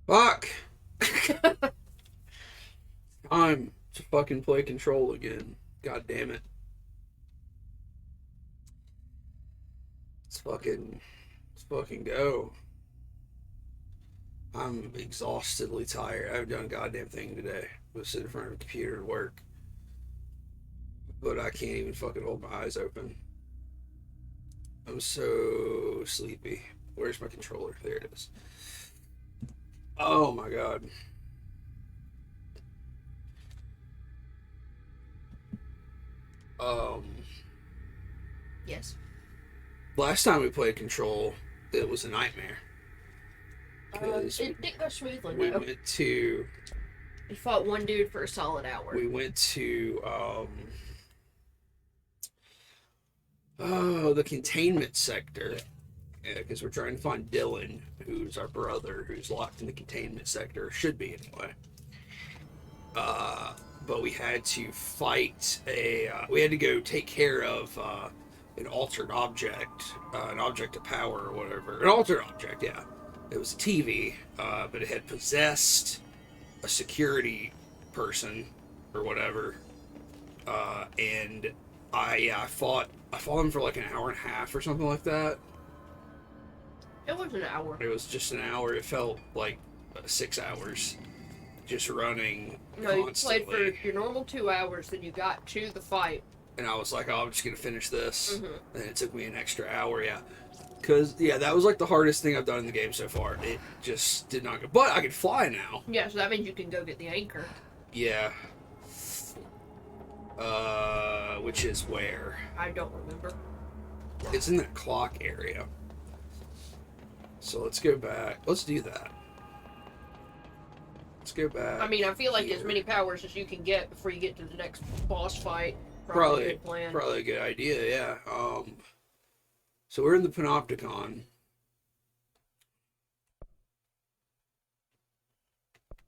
Fuck! Time to fucking play Control again. God damn it. Let's fucking go. I'm exhaustedly tired. I haven't done a goddamn thing today. I was sitting in front of a computer and work. But I can't even fucking hold my eyes open. I'm so sleepy. Where's my controller? There it is. Oh my god. Um, Yes. Last time we played Control, it was a nightmare. Because It didn't go smoothly, we no. went to We fought one dude for a solid hour. we went to the containment sector. Yeah, because we're trying to find Dylan, who's our brother, who's locked in the containment sector. Should be anyway. But we had to fight we had to go take care of an altered object, an object of power or whatever. An altered object, yeah. It was a TV, but it had possessed a security person or whatever. And I fought him for like an hour and a half or something like that. It was an hour. It was just an hour. It felt like 6 hours, just running No, you constantly. played for your normal 2 hours, then you got to the fight. And I was like, oh, I'm just gonna finish this. Mm-hmm. And it took me an extra hour, yeah. Cause yeah, that was like the hardest thing I've done in the game so far. It just did not go. But I can fly now. Yeah, so that means you can go get the anchor. Yeah. Which is where? I don't remember. It's in that clock area. So let's go back. Let's do that. Let's go back. I mean, I feel like here. as many powers as you can get before you get to the next boss fight. Probably a good plan. Probably a good idea, yeah. So we're in the Panopticon.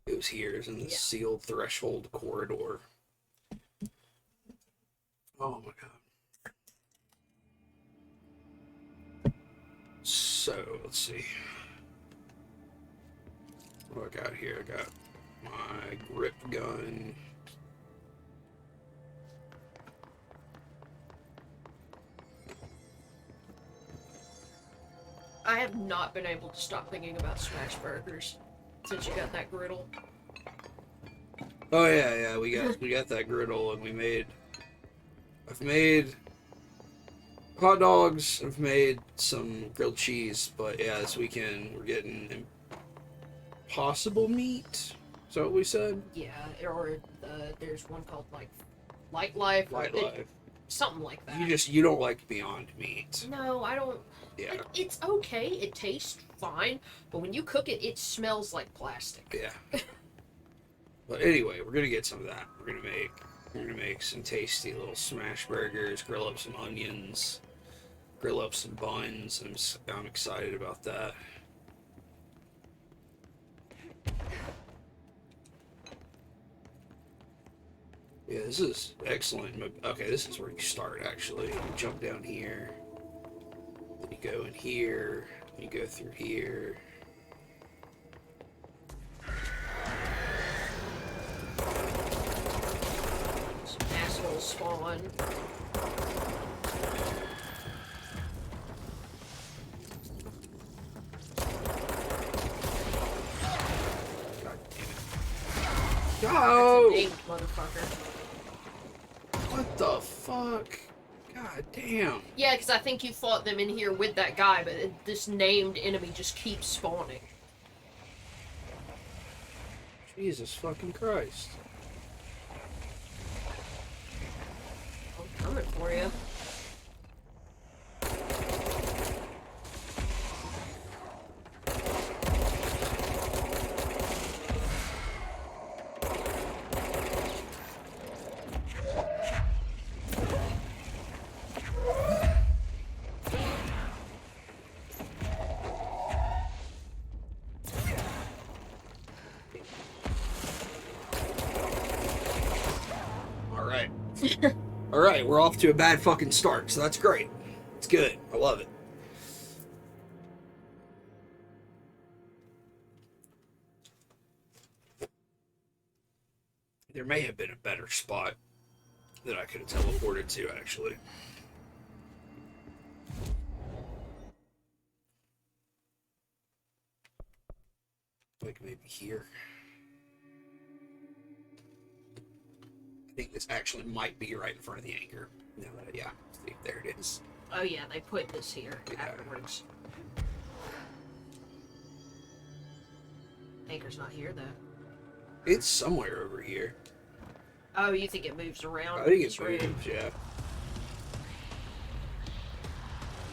It was here. It's in the sealed threshold corridor. Oh my god. So, let's see. What do I got here? I got my grip gun. I have not been able to stop thinking about smash burgers since you got that griddle. Oh yeah, we got that griddle, and I've made hot dogs. I've made some grilled cheese, but yeah, this weekend we're getting impossible meat. Is that what we said? Yeah, or there's one called like Light Life. Light It- Life. Something like that. You don't like Beyond Meat. No, I don't. Yeah. Like, it's okay. It tastes fine, but when you cook it, it smells like plastic. Yeah. But anyway, we're gonna get some of that. We're gonna make some tasty little smash burgers, grill up some onions, grill up some buns. I'm excited about that. Yeah, this is excellent. Okay, this is where you start, actually. You jump down here. Then you go in here. You go through here. Some assholes spawn. God damn it. Go! Named motherfucker. What the fuck? God damn. Yeah, because I think you fought them in here with that guy, but this named enemy just keeps spawning. Jesus fucking Christ. I'm coming for you. Alright. Alright, we're off to a bad fucking start, so that's great. It's good. I love it. There may have been a better spot that I could have teleported to, actually. Like maybe here. I think this actually might be right in front of the anchor. No, yeah, see, there it is. Oh yeah, they put this here Yeah. afterwards. Anchor's not here though. It's somewhere over here. Oh, you think it moves around? I think this it room? moves, yeah.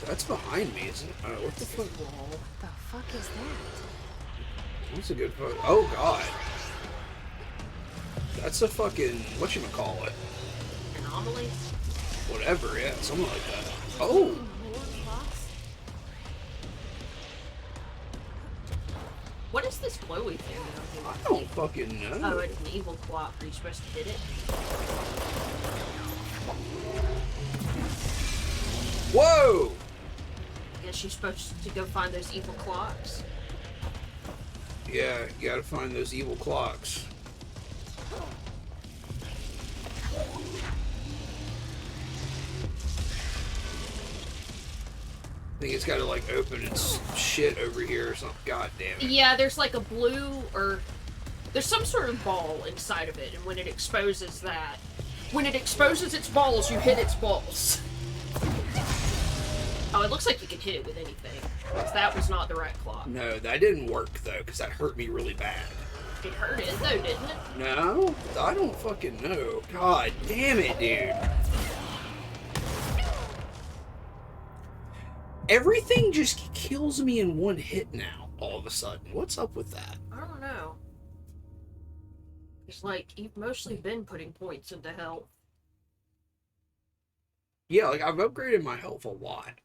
That's behind me, isn't it? Oh, what the fuck? Wall. The fuck is that? That's a good photo. Oh, God. That's a fucking, whatchamacallit? Anomaly? Whatever, yeah, something like that. Oh! More clocks? What is this glowy thing down I here? don't fucking know. Oh, it's an evil clock. Are you supposed to hit it? Whoa! I guess you're supposed to go find those evil clocks. Yeah, you gotta find those evil clocks. I think it's gotta, like, open its shit over here or something. God damn it. Yeah, there's like a blue or there's some sort of ball inside of it, and when it exposes that, when it exposes its balls, you hit its balls. Oh, it looks like you can hit it with anything. 'Cause that was not the right clock. No, that didn't work, though, because that hurt me really bad. It hurt it though, didn't it? No? I don't fucking know. God damn it, dude. Everything just kills me in one hit now, all of a sudden. What's up with that? I don't know. It's like you've mostly been putting points into health. Yeah, like, I've upgraded my health a lot.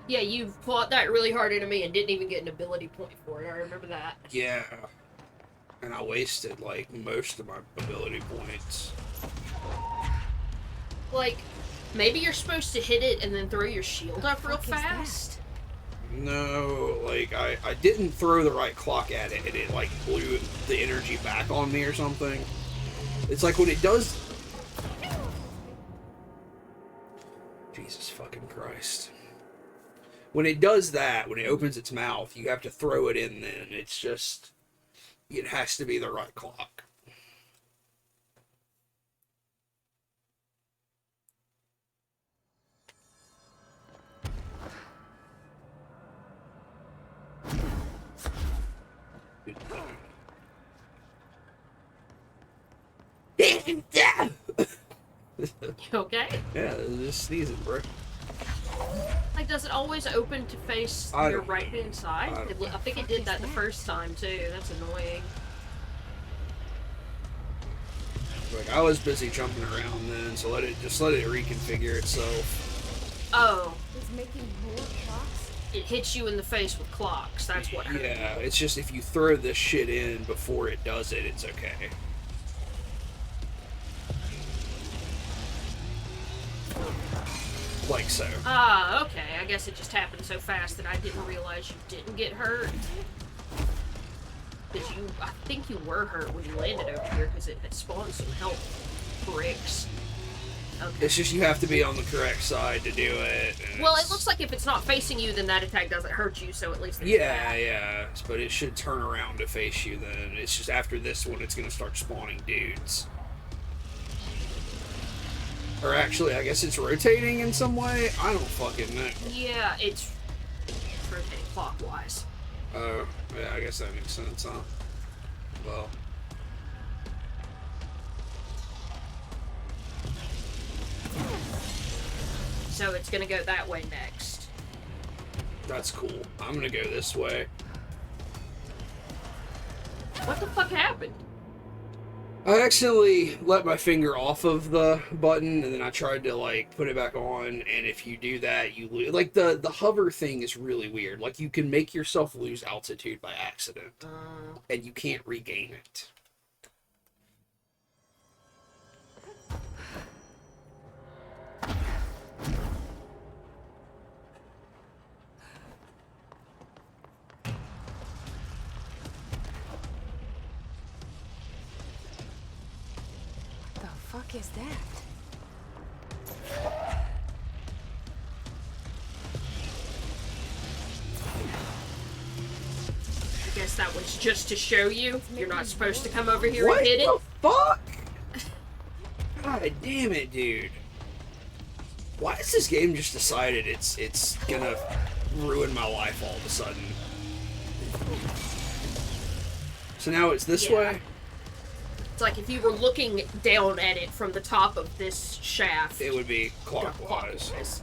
Yeah, you fought that really hard into me and didn't even get an ability point for it. I remember that. Yeah. And I wasted, like, most of my ability points. Like, maybe you're supposed to hit it and then throw your shield up real fuck is that? fast. No, like, I didn't throw the right clock at it, and it, like, blew the energy back on me or something. It's like when it does... Jesus fucking Christ. When it does that, when it opens its mouth, you have to throw it in then. It's just... It has to be the right clock. You okay? Yeah, just sneezing, bro. Like, does it always open to face I your don't right hand side? I don't I think it did that the first time too. That's annoying. Like, I was busy jumping around then, so let it reconfigure itself. Oh, It's making more clocks? it hits you in the face with clocks. That's what hurt. Yeah, it's just if you throw this shit in before it does it, it's okay. Like so. Ah, okay. I guess it just happened so fast that I didn't realize you didn't get hurt. Because I think you were hurt when you landed over here because it had spawned some health bricks. Okay. It's just you have to be on the correct side to do it. And Well, it it's- looks like if it's not facing you, then that attack doesn't hurt you, so at least there's Yeah, that. yeah, but it should turn around to face you then. It's just after this one, it's gonna start spawning dudes. Or actually, I guess it's rotating in some way? I don't fucking know. Yeah, it's rotating clockwise. Oh, yeah, I guess that makes sense, huh? Well. So it's gonna go that way next. That's cool. I'm gonna go this way. What the fuck happened? I accidentally let my finger off of the button, and then I tried to, like, put it back on, and if you do that, you lose. Like, the hover thing is really weird. Like, you can make yourself lose altitude by accident, and you can't regain it. fuck is that? I guess that was just to show you. You're not supposed to come over here What and hit it. the fuck? God damn it, dude. Why has this game just decided it's gonna ruin my life all of a sudden? So now it's this Yeah. way? It's like if you were looking down at it from the top of this shaft. It would be go clockwise. clockwise.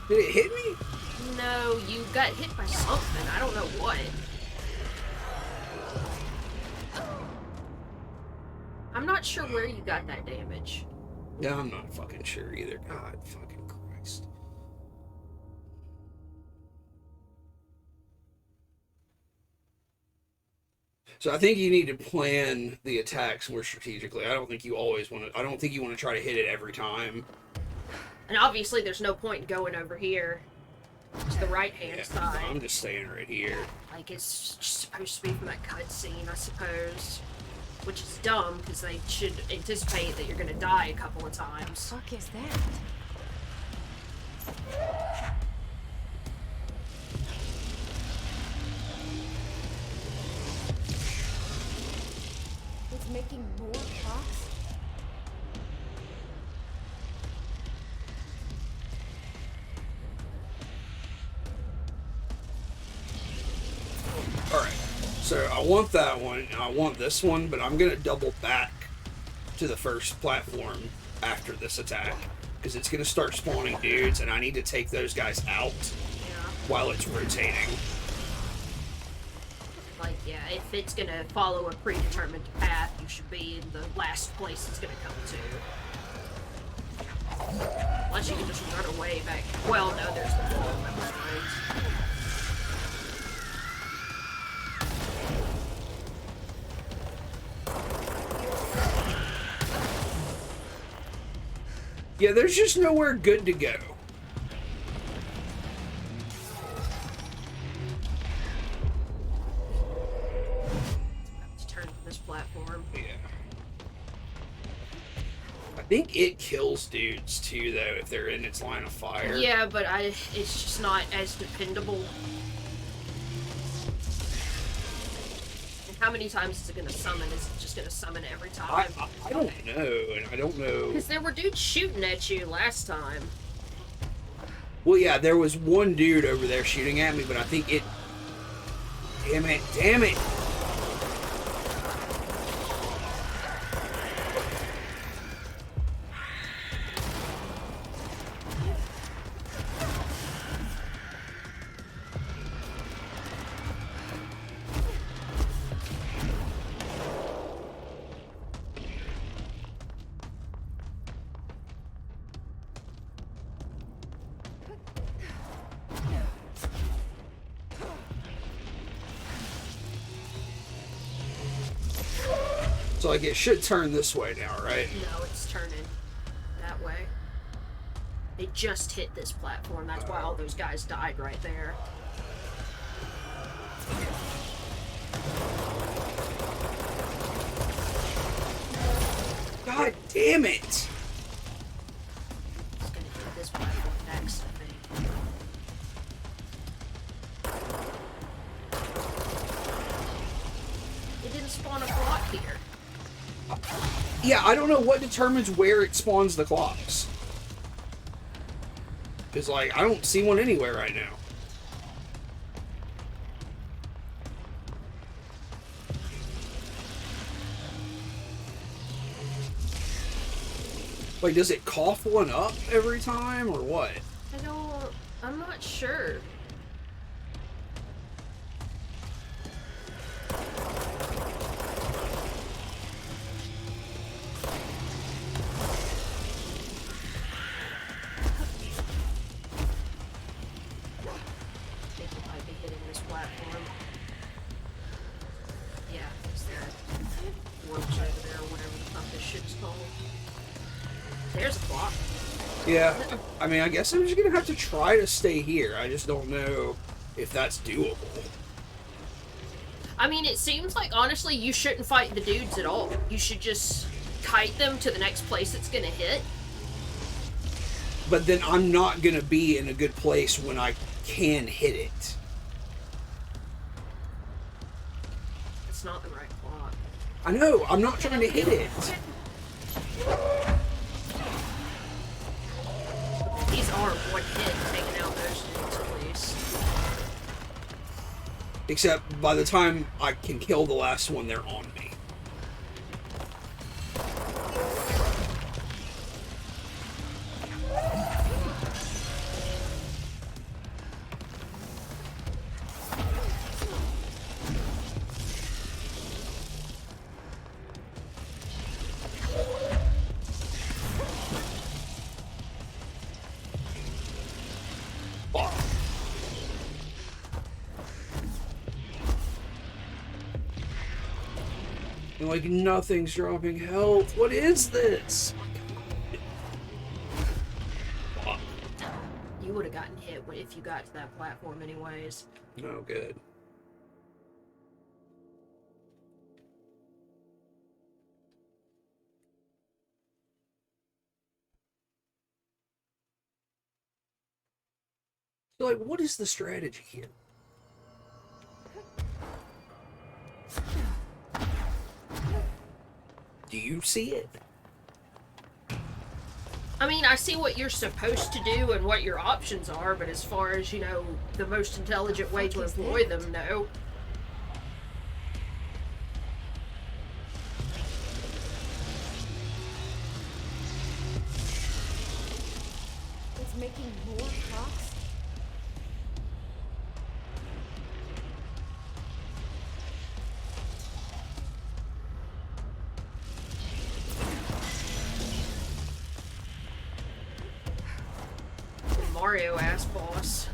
Did it hit me? No, you got hit by something. I don't know what. I'm not sure where you got that damage. Yeah, I'm not fucking sure either. God fucking Christ. So I think you need to plan the attacks more strategically. I don't think you always want to. I don't think you want to try to hit it every time. And obviously, there's no point in going over here to the right-hand Yeah, side. I'm just staying right here. Like, it's just supposed to be from that cutscene, I suppose. Which is dumb, because they should anticipate that you're gonna die a couple of times. Fuck is that? It's making more clocks? Alright, so I want that one, and I want this one, but I'm gonna double back to the first platform after this attack. Because it's gonna start spawning dudes, and I need to take those guys out Yeah. while it's rotating. Like, yeah, if it's gonna follow a predetermined path, you should be in the last place it's gonna come to. Unless you can just run away back. Well, no, there's the wall. Never mind. Yeah, there's just nowhere good to go. Let's turn to this platform. Yeah. I think it kills dudes too, though, if they're in its line of fire. Yeah, but it's just not as dependable. And how many times is it gonna summon? Is it just gonna summon every I, time? I don't know, and I don't know. Because there were dudes shooting at you last time. Well, yeah, there was one dude over there shooting at me, but I think it. Damn it! Damn it! So, like, it should turn this way now, right? No, it's turning that way. They just hit this platform. That's why all those guys died right there. God damn it! It's gonna hit this platform next, I think. It didn't spawn a block here. Yeah, I don't know what determines where it spawns the clocks. Because, like, I don't see one anywhere right now. Like, does it cough one up every time, or what? I'm not sure. I think it might be hitting this platform. Yeah, it's there. There's a clock. Yeah, I mean, I guess I'm just gonna have to try to stay here. I just don't know if that's doable. I mean, it seems like, honestly, you shouldn't fight the dudes at all. You should just kite them to the next place it's gonna hit. But then I'm not gonna be in a good place when I can hit it. It's not the right clock. I know, I'm not trying to hit it. These are one hit, taking out those dudes at least. Except by the time I can kill the last one, they're on me. And like nothing's dropping health. What is this? Fuck. You would have gotten hit if you got to that platform anyways. No good. So like, what is the strategy here? Do you see it? I mean, I see what you're supposed to do and what your options are, but as far as, you know, the most intelligent way to avoid them, no. It's making more clocks? Mario ass boss.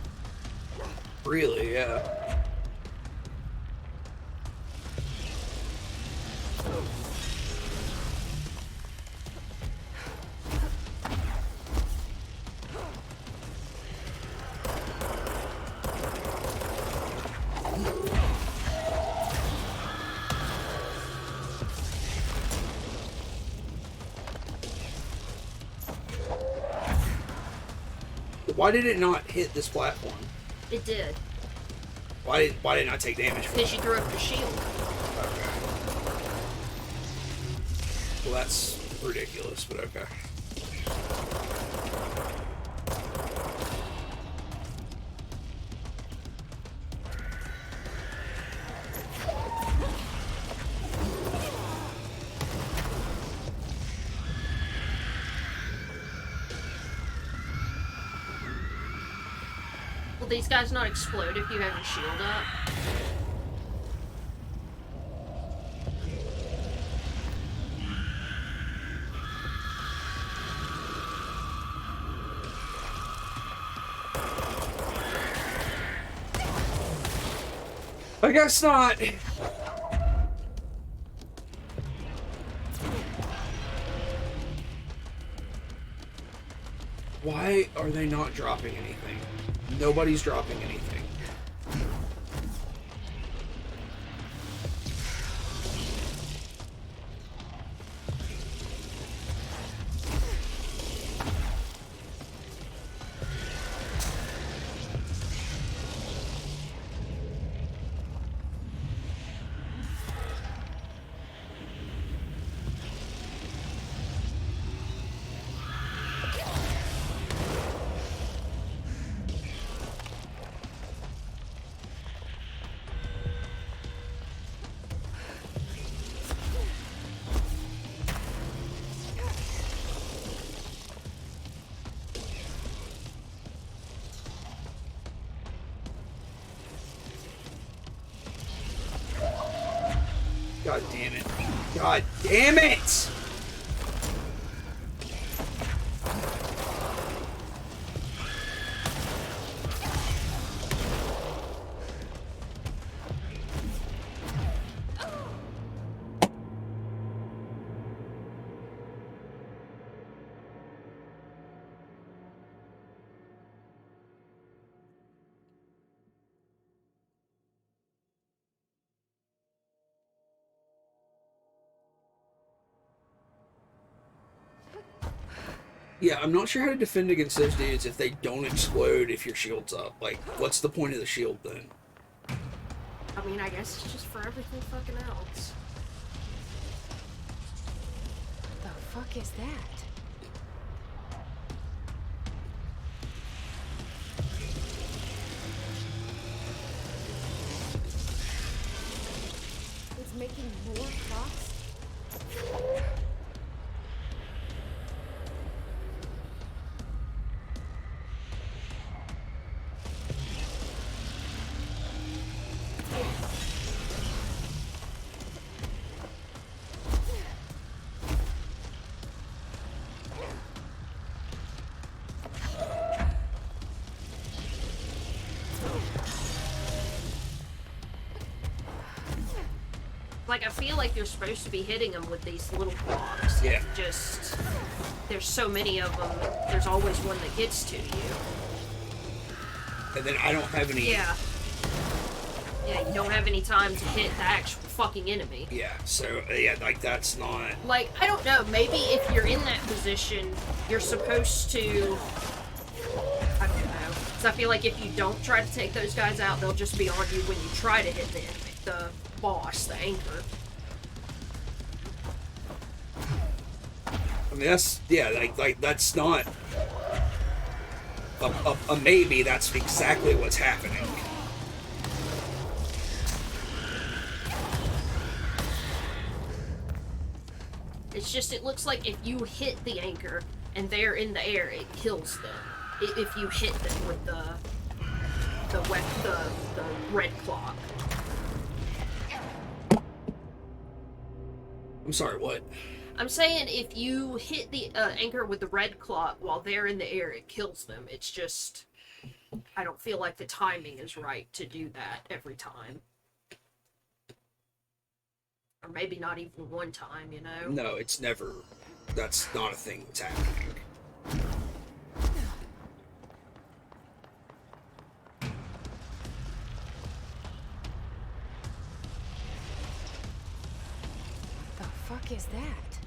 Really, yeah. Why did it not hit this platform? It did. Why didn't I take damage from Because it? you threw up the shield. Okay. Well, that's ridiculous, but okay. Will these guys not explode if you have your shield up? I guess not. Why are they not dropping anything? Nobody's dropping anything. God damn it. God damn it! Yeah, I'm not sure how to defend against those dudes if they don't explode if your shield's up. Like, what's the point of the shield then? I mean, I guess it's just for everything fucking else. The fuck is that? It's making more clocks? Like, I feel like you're supposed to be hitting them with these little blocks. Yeah. Just, there's so many of them, there's always one that gets to you. And then I don't have any. Yeah. Yeah, you don't have any time to hit the actual fucking enemy. Yeah. So yeah, like that's not. Like, I don't know, maybe if you're in that position, you're supposed to... I don't know. Because I feel like if you don't try to take those guys out, they'll just be on you when you try to hit the enemy. The boss, the anchor. I mean, that's yeah, like that's not a maybe. That's exactly what's happening. It's just, it looks like if you hit the anchor and they're in the air, it kills them. If you hit them with the red clock. I'm sorry, what? I'm saying if you hit the anchor with the red clock while they're in the air, it kills them. It's just, I don't feel like the timing is right to do that every time. Or maybe not even one time, you know? No, it's never. That's not a thing that's happening. The fuck is that?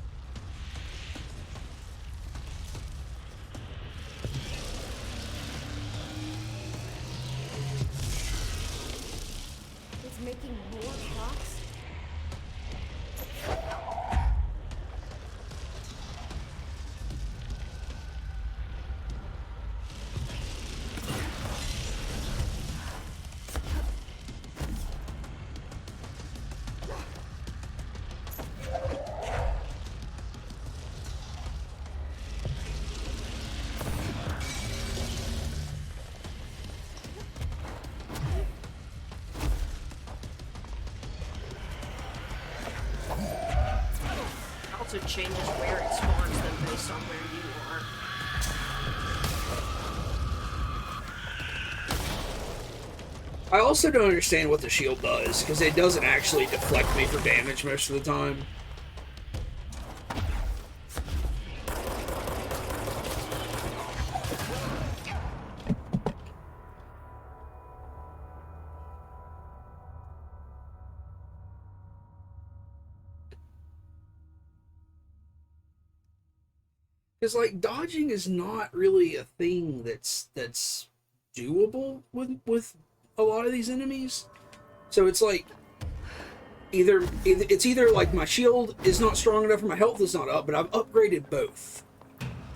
It's making more clocks? Also changes where it spawns them based on where you are. I also don't understand what the shield does, because it doesn't actually deflect me for damage most of the time. Because like dodging is not really a thing that's doable with a lot of these enemies. So it's like either like my shield is not strong enough or my health is not up, but I've upgraded both.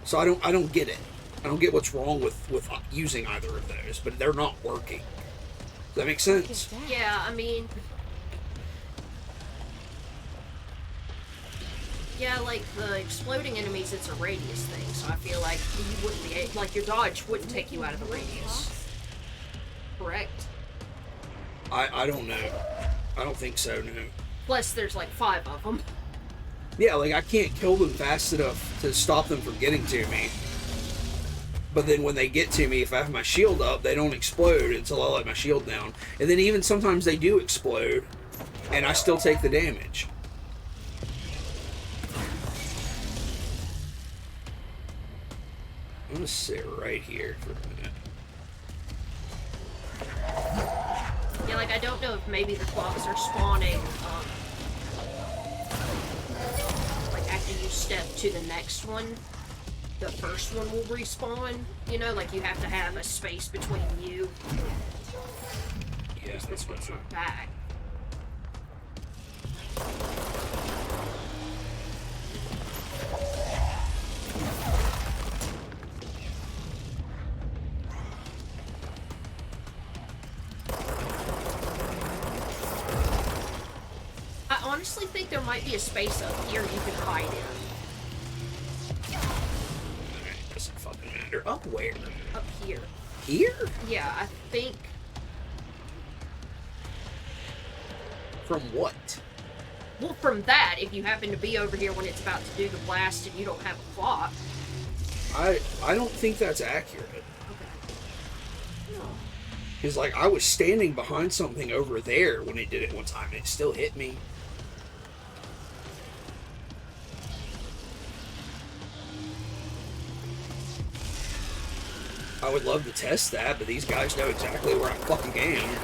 So I don't get it. I don't get what's wrong with using either of those, but they're not working. Does that make sense? Yeah, I mean... Yeah, like, the exploding enemies, it's a radius thing, so I feel like you wouldn't be... Like, your dodge wouldn't take you out of the radius. Correct? I don't know. I don't think so, no. Plus, there's like 5 of them. Yeah, like I can't kill them fast enough to stop them from getting to me. But then when they get to me, if I have my shield up, they don't explode until I let my shield down. And then even sometimes they do explode, and I still take the damage. I'm gonna sit right here for a minute. Yeah, like, I don't know if maybe the clocks are spawning, like, after you step to the next one. the first one will respawn. You know, like you have to have a space between you. Yeah. Because this one's not back. I honestly think there might be a space up here you can hide in. Alright, doesn't fucking matter. Up where? Up here. Here? Yeah, I think. From what? Well, from that, if you happen to be over here when it's about to do the blast and you don't have a clock. I don't think that's accurate. Okay. Because, like, I was standing behind something over there when it did it one time, and it still hit me. I would love to test that, but these guys know exactly where I fucking am.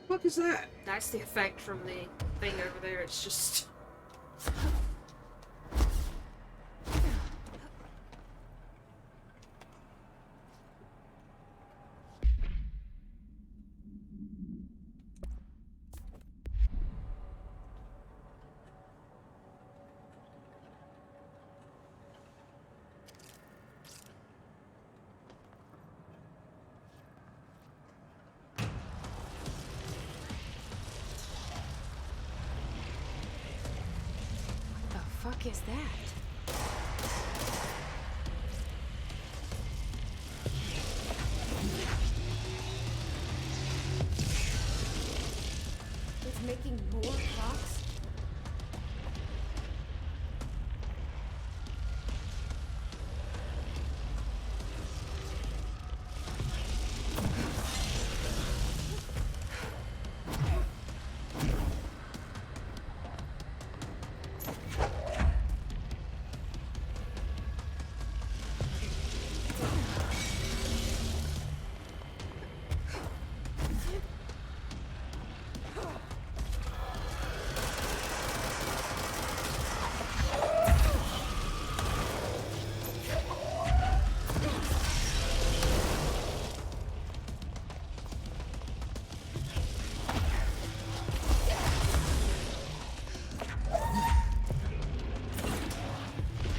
What is that? That's the effect from the thing over there. It's just. What the fuck is that? It's making more clocks?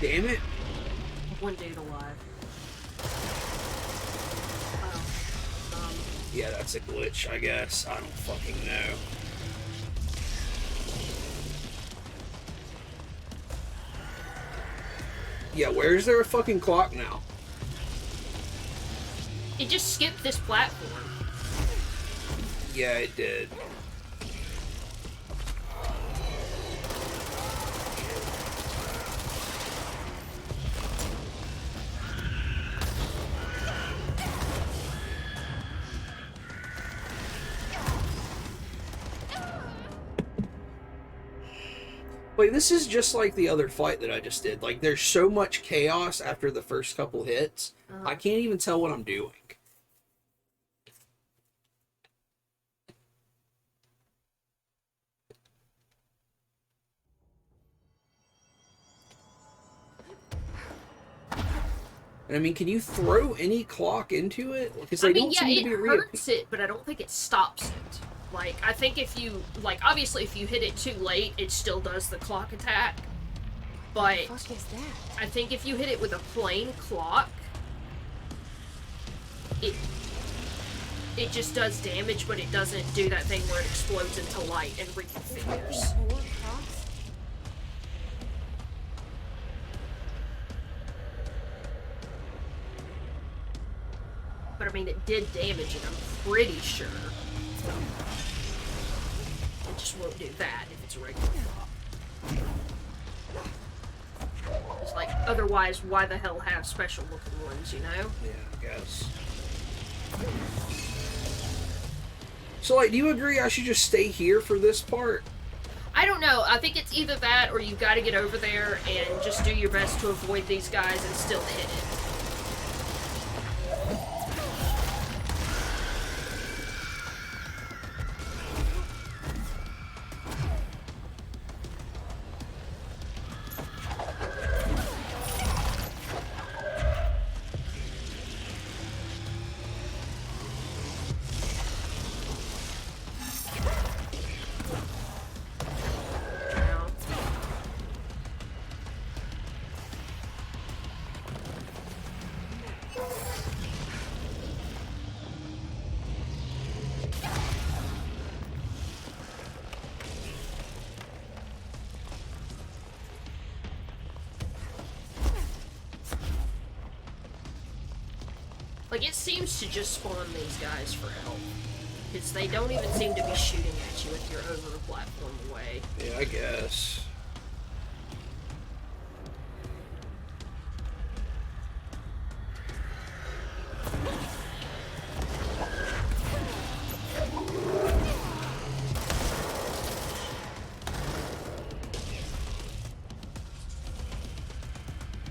Damn it. One dude alive. Wow. Yeah, that's a glitch, I guess. I don't fucking know. Yeah, where is there a fucking clock now? It just skipped this platform. Yeah, it did. Like, this is just like the other fight that I just did. Like, there's so much chaos after the first couple hits. I can't even tell what I'm doing. And I mean, can you throw any clock into it? Because they don't yeah, seem to it be hurts it, but I don't think it stops it. Like, I think if you, like, obviously if you hit it too late, it still does the clock attack. But What the fuck is that? I think if you hit it with a plain clock, it just does damage, but it doesn't do that thing where it explodes into light and It's reconfigures. making more clocks? But I mean, it did damage it, I'm pretty sure. It just won't do that if it's a regular clock. It's like, otherwise, why the hell have special looking ones, you know? Yeah, I guess. So, like, do you agree I should just stay here for this part? I don't know. I think it's either that or you've got to get over there and just do your best to avoid these guys and still hit it. Like, it seems to just spawn these guys for help. Because they don't even seem to be shooting at you if you're over a platform away. Yeah, I guess.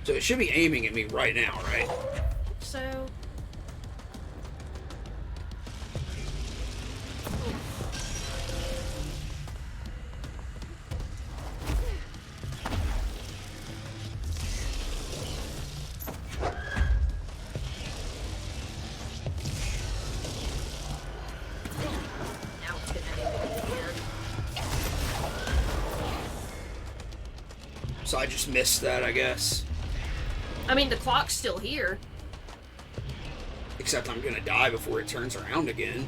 So it should be aiming at me right now, right? So... now it's gonna aim at me again. So I just missed that, I guess. I mean, the clock's still here. Except I'm gonna die before it turns around again.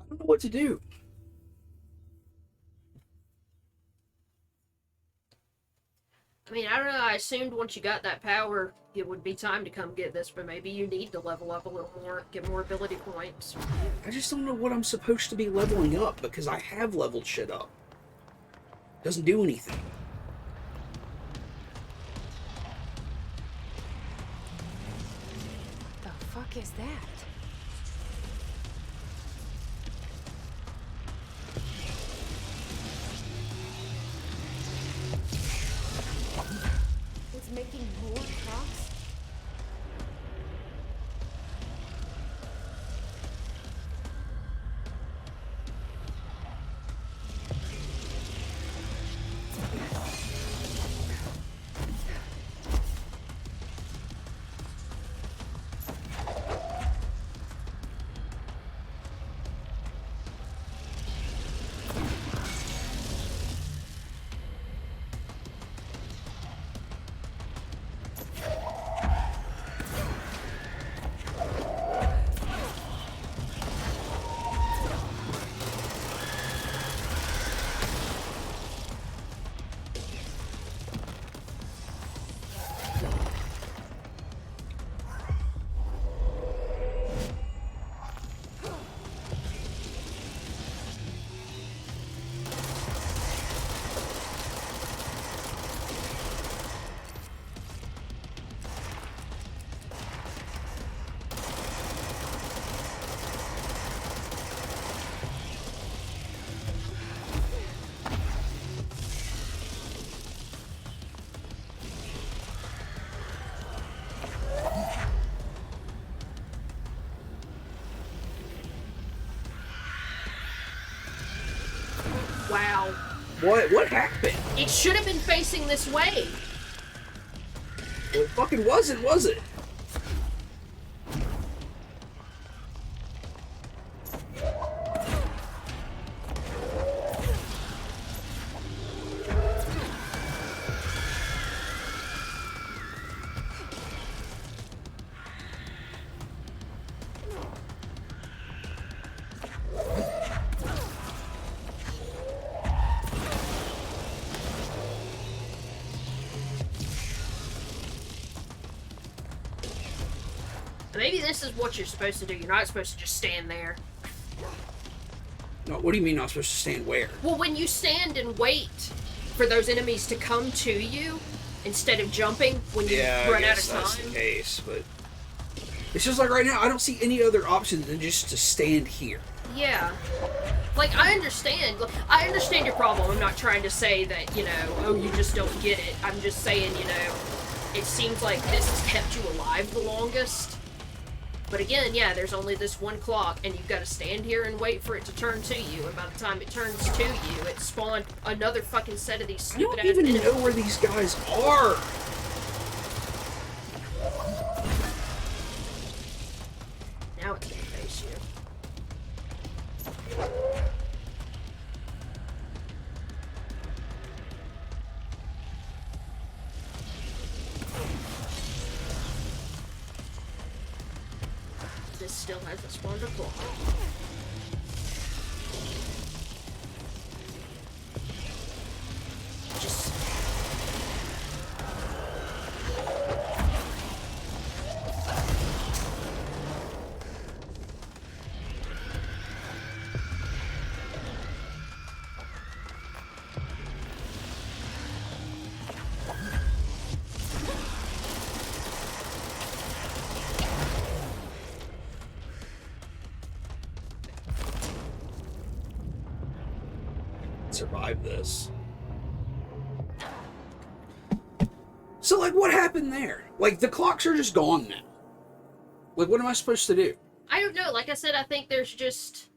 I don't know what to do. I mean, I don't know, I assumed once you got that power, it would be time to come get this, but maybe you need to level up a little more, get more ability points. I just don't know what I'm supposed to be leveling up because I have leveled shit up. Doesn't do anything. The fuck is that? It's making more clocks? Wow. What happened? It should have been facing this way. Well, it fucking wasn't, was it? maybe this is what you're supposed to do. You're not supposed to just stand there. No, what do you mean not supposed to stand where? Well, when you stand and wait for those enemies to come to you, instead of jumping when you run out of time. That's the case, but it's just like right now, I don't see any other option than just to stand here. Yeah. Like, I understand your problem. I'm not trying to say that, you know, oh, you just don't get it. I'm just saying, you know, it seems like this has kept you alive the longest. But again, yeah, there's only this one clock, and you've got to stand here and wait for it to turn to you. And by the time it turns to you, it spawned another fucking set of these stupid I don't even know where these guys are. Now it's gonna face you. This still hasn't spawned a clock. Just... Survive this. So, like, what happened there? Like, the clocks are just gone now. Like, what am I supposed to do? I don't know. Like I said, I think there's just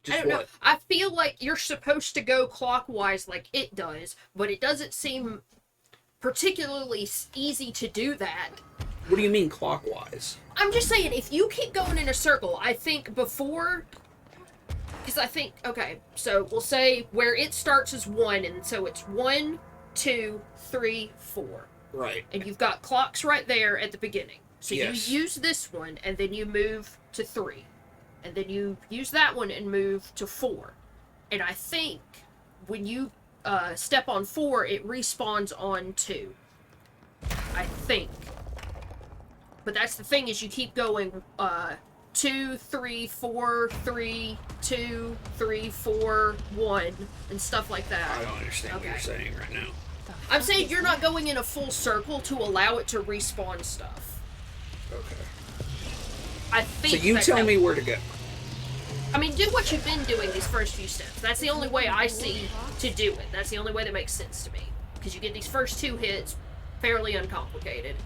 I don't what? know. I feel like you're supposed to go clockwise like it does, but it doesn't seem particularly easy to do that. What do you mean clockwise? I'm just saying, if you keep going in a circle, I think before... Because I think, okay, so we'll say where it starts is 1, and so it's 1, 2, 3, 4. Right. And you've got clocks right there at the beginning. So Yes. you use this one, and then you move to 3. And then you use that one and move to 4. And I think when you step on 4, it respawns on 2. I think. But that's the thing, is you keep going 2, 3, 4, 3, 2, 3, 4, 1, and stuff like that. I don't understand what you're saying right now. I'm saying you're not going in a full circle to allow it to respawn stuff. Okay. I think. So you that's tell how- me where to go. I mean, do what you've been doing these first few steps. That's the only way I see to do it. That's the only way that makes sense to me. Because you get these first 2 hits fairly uncomplicated.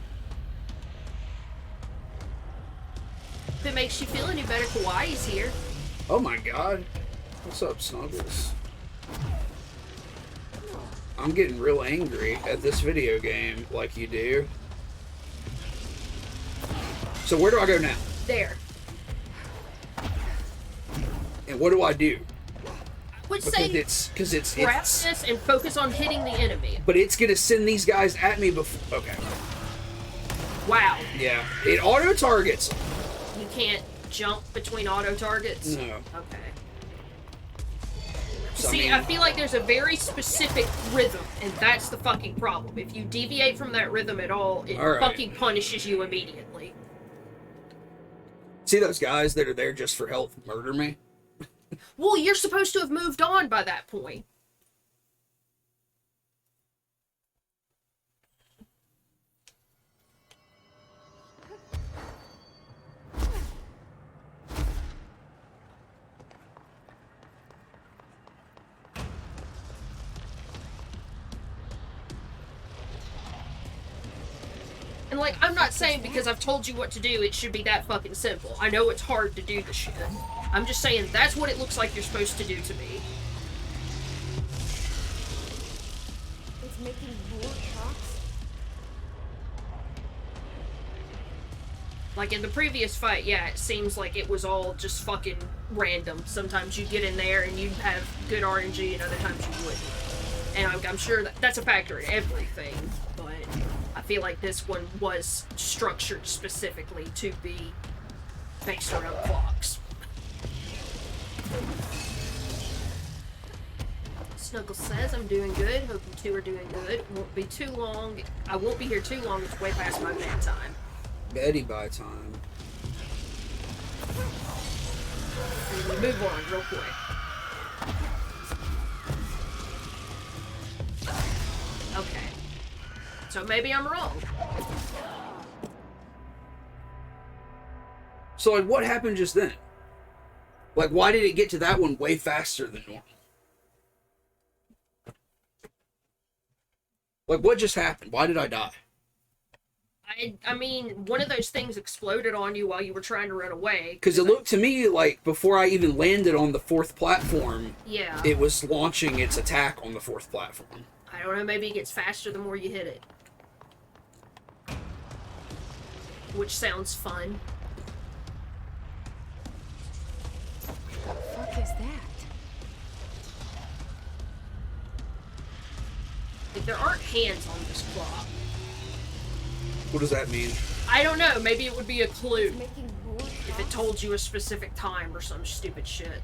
If it makes you feel any better, Kawaii's here. Oh my god. What's up, Snuggles? I'm getting real angry at this video game like you do. So where do I go now? There. And what do I do? Would Because say it's grab this and focus on hitting the enemy. but it's gonna send these guys at me before. Okay. Wow. Yeah. It auto targets. You can't jump between auto targets? No. Okay. So, See, I feel like there's a very specific rhythm, and that's the fucking problem. If you deviate from that rhythm at all, it All right. fucking punishes you immediately. see those guys that are there just for health murder me? Well, you're supposed to have moved on by that point. And, like, I'm not saying because I've told you what to do, it should be that fucking simple. I know it's hard to do the shit. I'm just saying that's what it looks like you're supposed to do to me. It's making more clocks. Like in the previous fight, yeah, it seems like it was all just fucking random. Sometimes you'd get in there and you'd have good RNG, and other times you wouldn't. And I'm sure that's a factor in everything, but I feel like this one was structured specifically to be based around clocks. Snuggles says I'm doing good. Hope you two are doing good. Won't be too long. I won't be here too long. It's way past my bedtime. Betty by time. And then we move on real quick. Okay. So maybe I'm wrong. So, like, what happened just then? Like, why did it get to that one way faster than normal? Like, what just happened? Why did I die? I mean, one of those things exploded on you while you were trying to run away. Because it looked to me like before I even landed on the 4th platform, Yeah. it was launching its attack on the 4th platform. I don't know, maybe it gets faster the more you hit it. Which sounds fun. What the fuck is that? Like, there aren't hands on this clock. What does that mean? I don't know, maybe it would be a clue It's making more if it shots. told you a specific time or some stupid shit.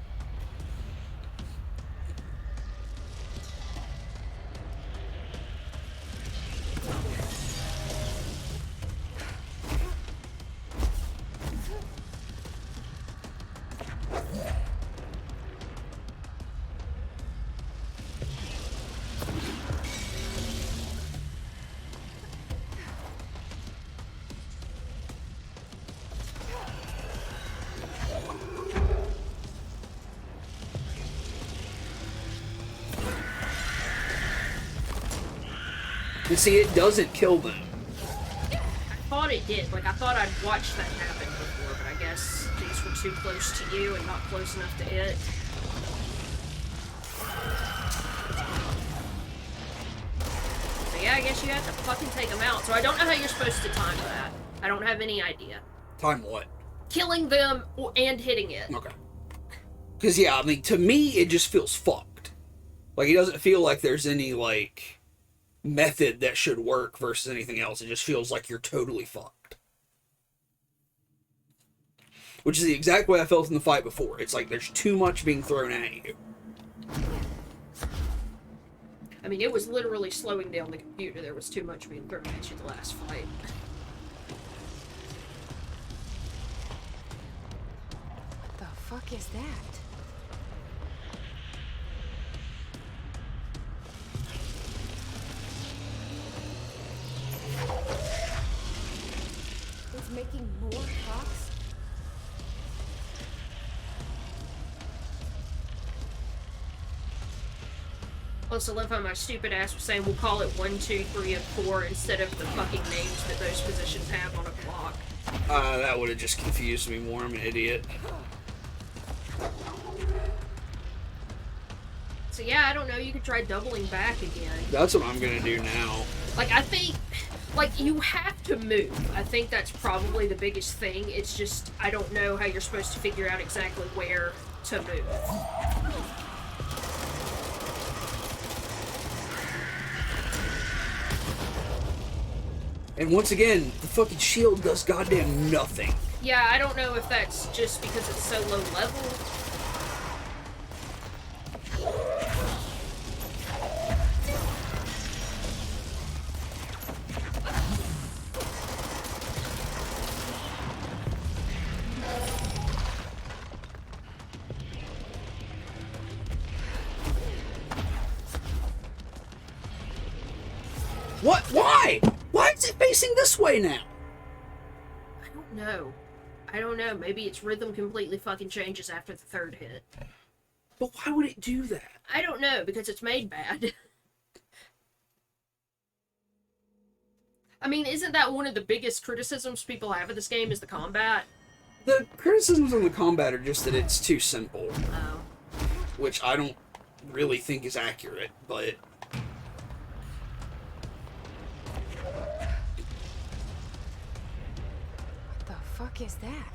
And see, it doesn't kill them. I thought it did. Like, I thought I'd watched that happen before, but I guess these were too close to you and not close enough to it. So yeah, I guess you have to fucking take them out. So I don't know how you're supposed to time that. I don't have any idea. Time what? Killing them and hitting it. Okay. Because, yeah, I mean, to me, it just feels fucked. Like, it doesn't feel like there's any, like, method that should work versus anything else. It just feels like you're totally fucked. Which is the exact way I felt in the fight before. It's like there's too much being thrown at you. I mean, it was literally slowing down the computer. There was too much being thrown at you the last fight. What the fuck is that? It's making more shots. Plus, I love how my stupid ass was saying we'll call it 1, 2, 3, and 4 instead of the fucking names that those positions have on a clock. That would have just confused me more. I'm an idiot. So yeah, I don't know, you could try doubling back again. That's what I'm gonna do now. Like, I think, like, you have to move. I think that's probably the biggest thing. It's just, I don't know how you're supposed to figure out exactly where to move. And once again, the fucking shield does goddamn nothing. Yeah, I don't know if that's just because it's so low level. What? Why? Why is it facing this way now? I don't know. I don't know. Maybe its rhythm completely fucking changes after the third hit. But why would it do that? I don't know, because it's made bad. I mean, isn't that one of the biggest criticisms people have of this game is the combat? The criticisms on the combat are just that it's too simple, Oh. which I don't really think is accurate, but... What the fuck is that?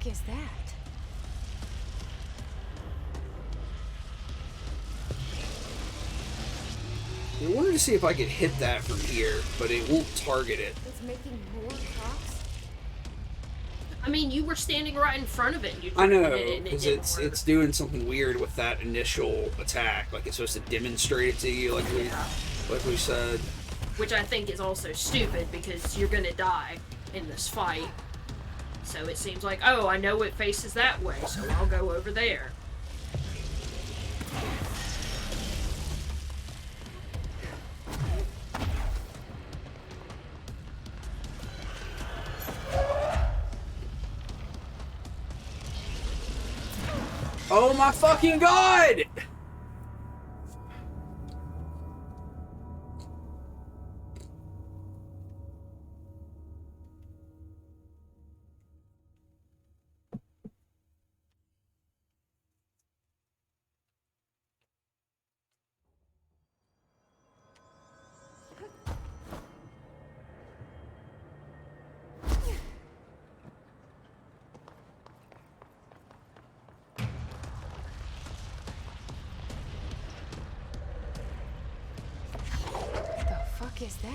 fuck is that? I wanted to see if I could hit that from here, but it won't target it. It's making more rocks? I mean, you were standing right in front of it. And you I know, tried to hit it and it because didn't it's work. it's doing something weird with that initial attack. Like it's supposed to demonstrate it to you, like we said. Which I think is also stupid because you're gonna die in this fight. So it seems like, oh, I know it faces that way, so I'll go over there. Oh my fucking god! The fuck is that?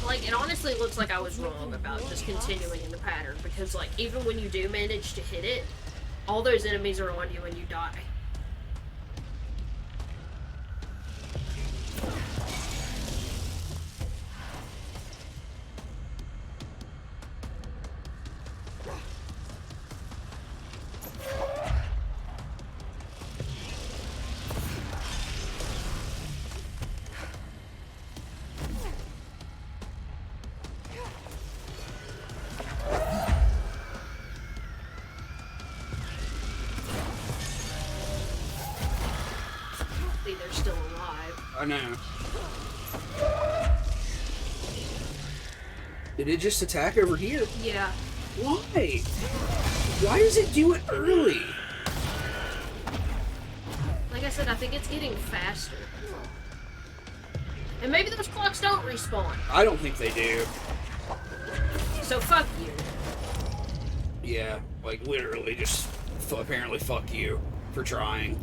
Like, it honestly looks like I was wrong about just continuing in the pattern, because, like, even when you do manage to hit it, all those enemies are on you and you die. Hopefully they're still alive. I know. Did it just attack over here? Yeah. Why? Why does it do it early? Like I said, I think it's getting faster. And maybe those clocks don't respawn. I don't think they do. So fuck you. Yeah, like literally just apparently fuck you for trying.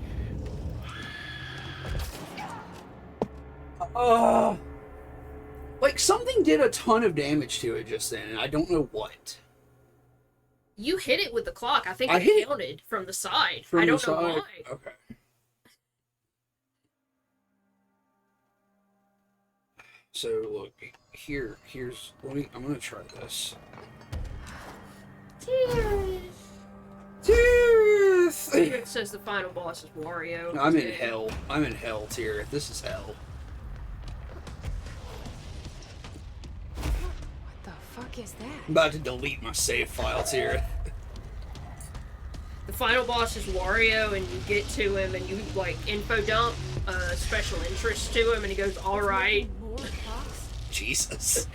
Like something did a ton of damage to it just then, and I don't know what. You hit it with the clock. I think I hit it it counted from the side. From I the don't know side? why. Okay. So look, here's I'm gonna try this. Tears! It says the final boss is Wario. I'm in hell. I'm in hell, Tyr. This is hell. What the fuck is that? I'm about to delete my save file, Tyr. The final boss is Wario, and you get to him, and you like info dump special interest to him, and he goes, "All right." Making more rocks? Jesus.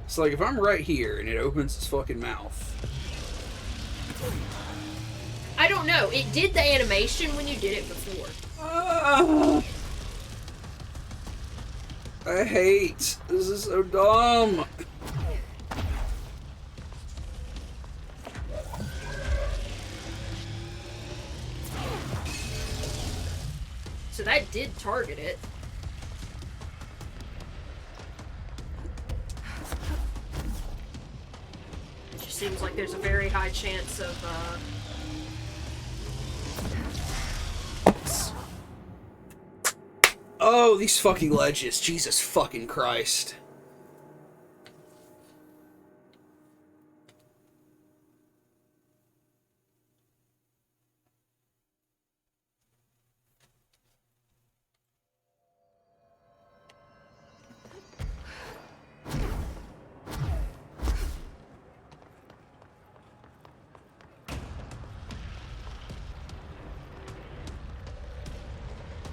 So like if I'm right here and it opens its fucking mouth. I don't know. It did the animation when you did it before. I hate. This is so dumb. So that did target it. It just seems like there's a very high chance of, Oh, these fucking ledges. Jesus fucking Christ.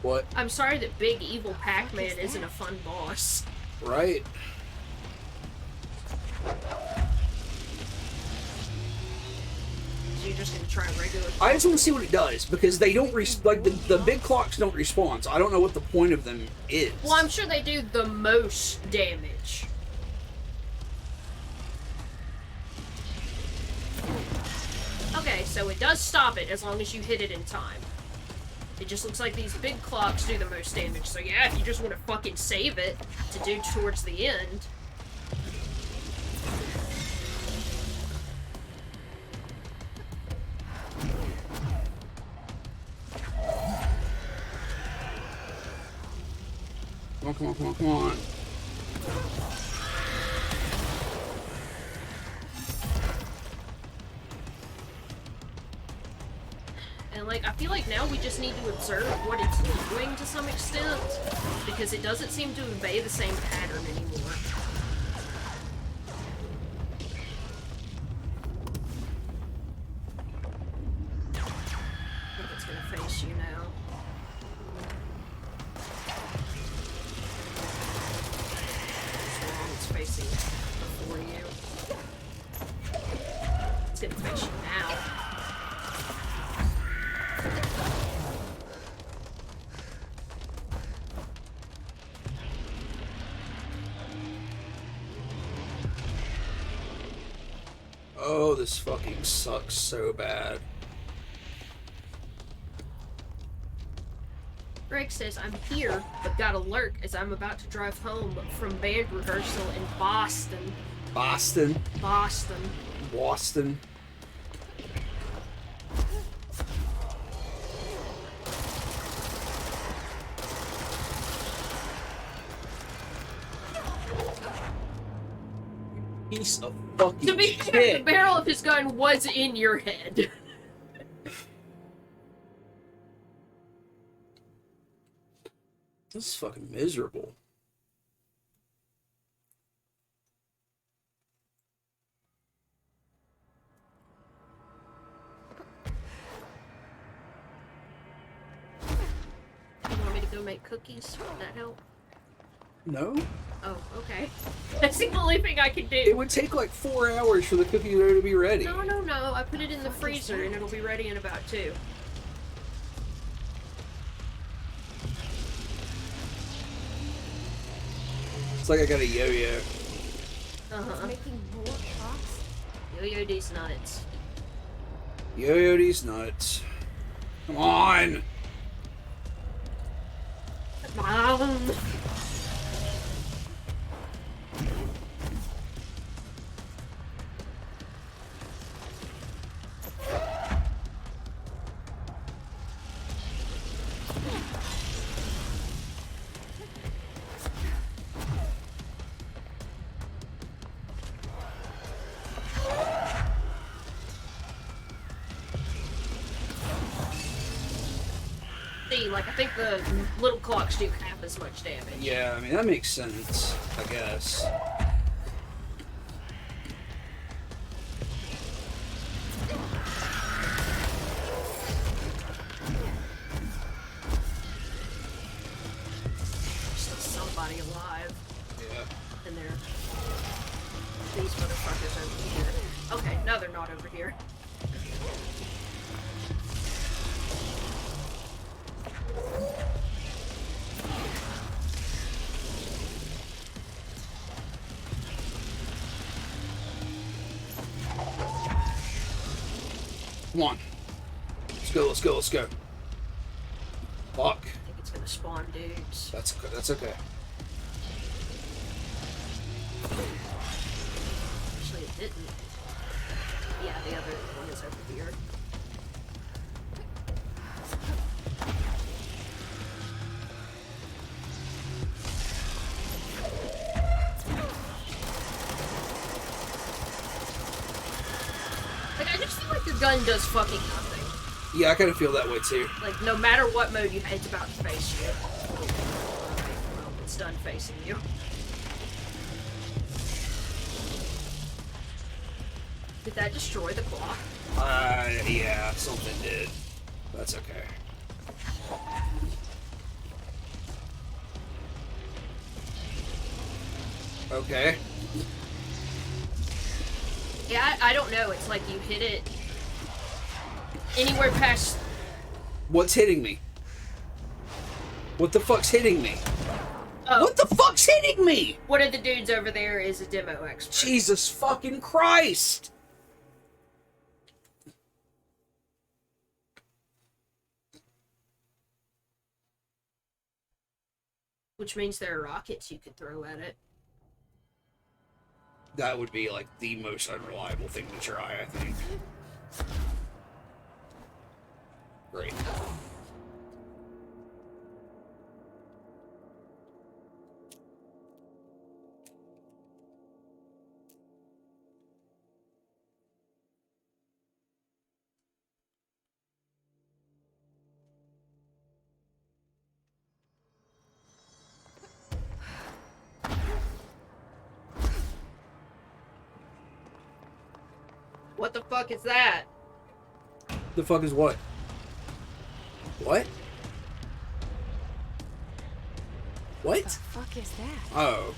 What? I'm sorry that Big Evil Pac-Man isn't a fun boss. Right? So you're just gonna try a regular. I just want to see what it does because they don't like the big clocks don't respawn, so I don't know what the point of them is. Well, I'm sure they do the most damage. Okay, so it does stop it as long as you hit it in time. It just looks like these big clocks do the most damage. So yeah, if you just want to fucking save it to do towards the end. Come on, come on, come on. And like, I feel like now we just need to observe what it's doing to some extent, because it doesn't seem to obey the same pattern anymore. I think it's gonna face you now. What's wrong? It's facing before you. It's gonna face you now. Oh, this fucking sucks so bad. Greg says, I'm here, but got a lurk as I'm about to drive home from band rehearsal in Boston. Boston. Boston. Boston. Piece of fucking To be shit. fair, the barrel of his gun was in your head. This is fucking miserable. You want me to go make cookies? Would that help? No? Oh, okay. That's the only thing I can It do. would take like 4 hours for the cookie dough to be ready. No, no, no. I put it in the freezer and it'll be ready in about 2. It's like I got a yo-yo. Uh-huh. Making more clocks? Yo-yo these nuts. Yo-yo these nuts. Come on! Mom! See, like, I think the little clocks do half as much damage. Yeah, I mean, that makes sense, I guess. Still somebody alive. Yeah. And they're these motherfuckers over here. Okay, no, they're not over here. Come on. Let's go, let's go, let's go. Fuck. I think it's gonna spawn dudes. That's okay, that's okay. Actually, it didn't. Yeah, the other one is over here. Like, I just feel like your gun does fucking nothing. Yeah, I kind of feel that way too. Like, no matter what mode you hit, it's about to face you. Well, it's done facing you. Did that destroy the clock? Yeah, something did. That's okay. Okay. Yeah, I don't know. It's like you hit it Anywhere past. What's hitting me? What the fuck's hitting me? Oh, What the fuck's hitting me? one of the dudes over there is a demo expert. Jesus fucking Christ! Which means there are rockets you could throw at it. That would be like the most unreliable thing to try, I think. Great. What the fuck is that? The fuck is what? What? What? The fuck is that? Oh.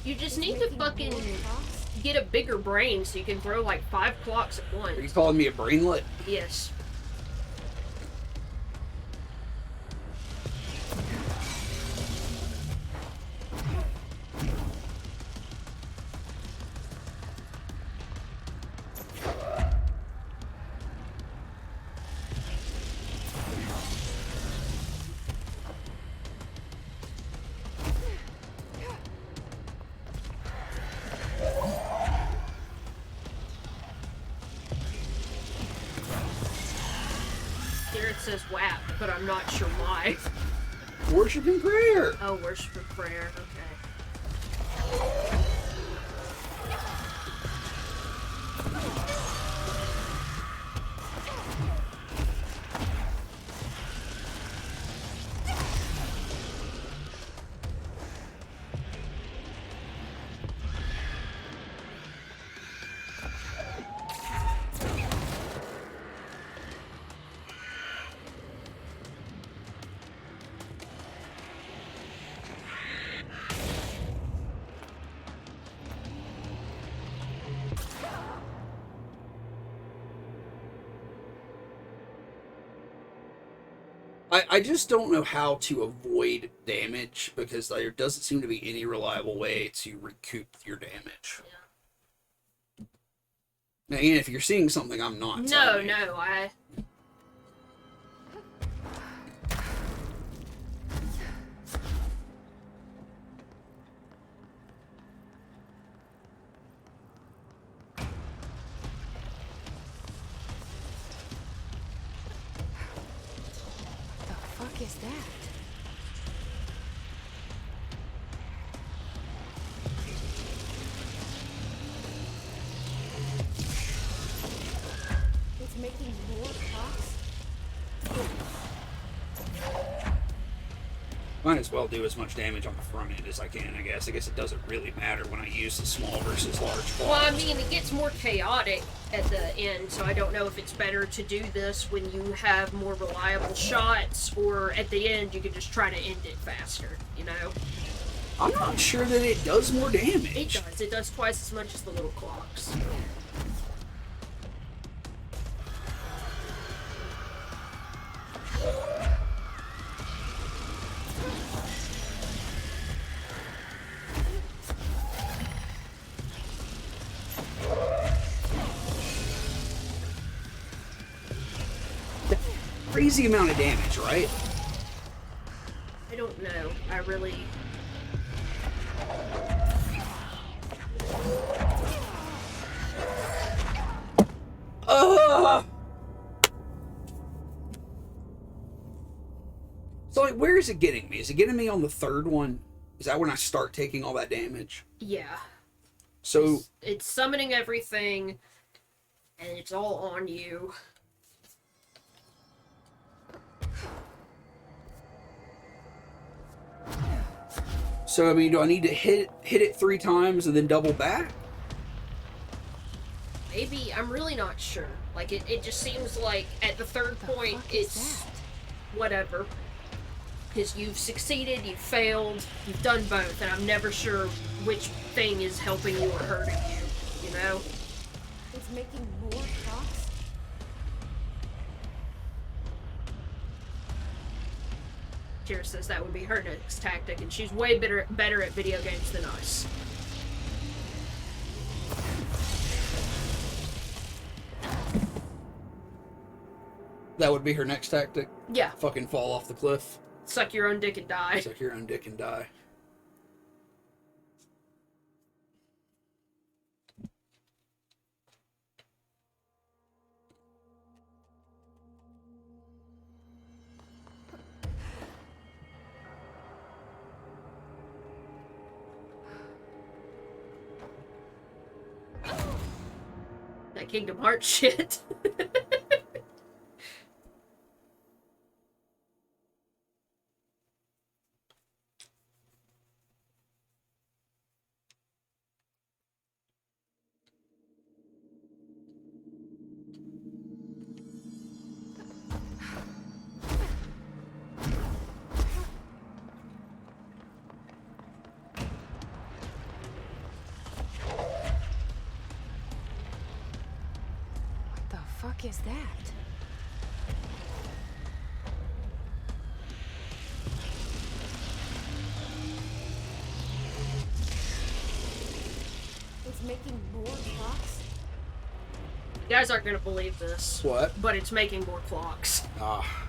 You just need to fucking More clocks? get a bigger brain so you can throw like 5 clocks at Are you once. calling me a brainlet? Yes. Here it says WAP, but I'm not sure why. Worship and prayer. Oh, worship and prayer. Okay. I just don't know how to avoid damage because there doesn't seem to be any reliable way to recoup your damage. Now, Ian, if you're seeing something I'm not. No, tell me. no, I. The fuck is that? It's making more clocks? Might as well do as much damage on the front end as I can, I guess. I guess it doesn't really matter when I use the small versus large Well, I blocks. mean, it gets more chaotic at the end, so I don't know if it's better to do this when you have more reliable shots, or at the end you can just try to end it faster, you know? I'm not sure that it does more damage. It does. It does twice as much as the little clocks. Crazy amount of damage, right? I don't know. I really... So, like, where is it getting me? Is it getting me on the third one? Is that when I start taking all that damage? Yeah. So, It's summoning everything, and it's all on you. I mean, do I need to hit it 3 times and then double back? Maybe. I'm really not sure. Like, it just seems like at the third The point, fuck is it's... that? whatever. Because you've succeeded, you've failed, you've done both, and I'm never sure which thing is helping you or hurting you, you know? It's making more clocks? Kira says that would be her next tactic, and she's way better at video games than us. That would be her next tactic. Yeah. Fucking fall off the cliff. Suck your own dick and die. Suck your own dick and die. That Kingdom Hearts shit. What the fuck is that? It's making more clocks? You guys aren't gonna believe this. What? But it's making more clocks. Ah.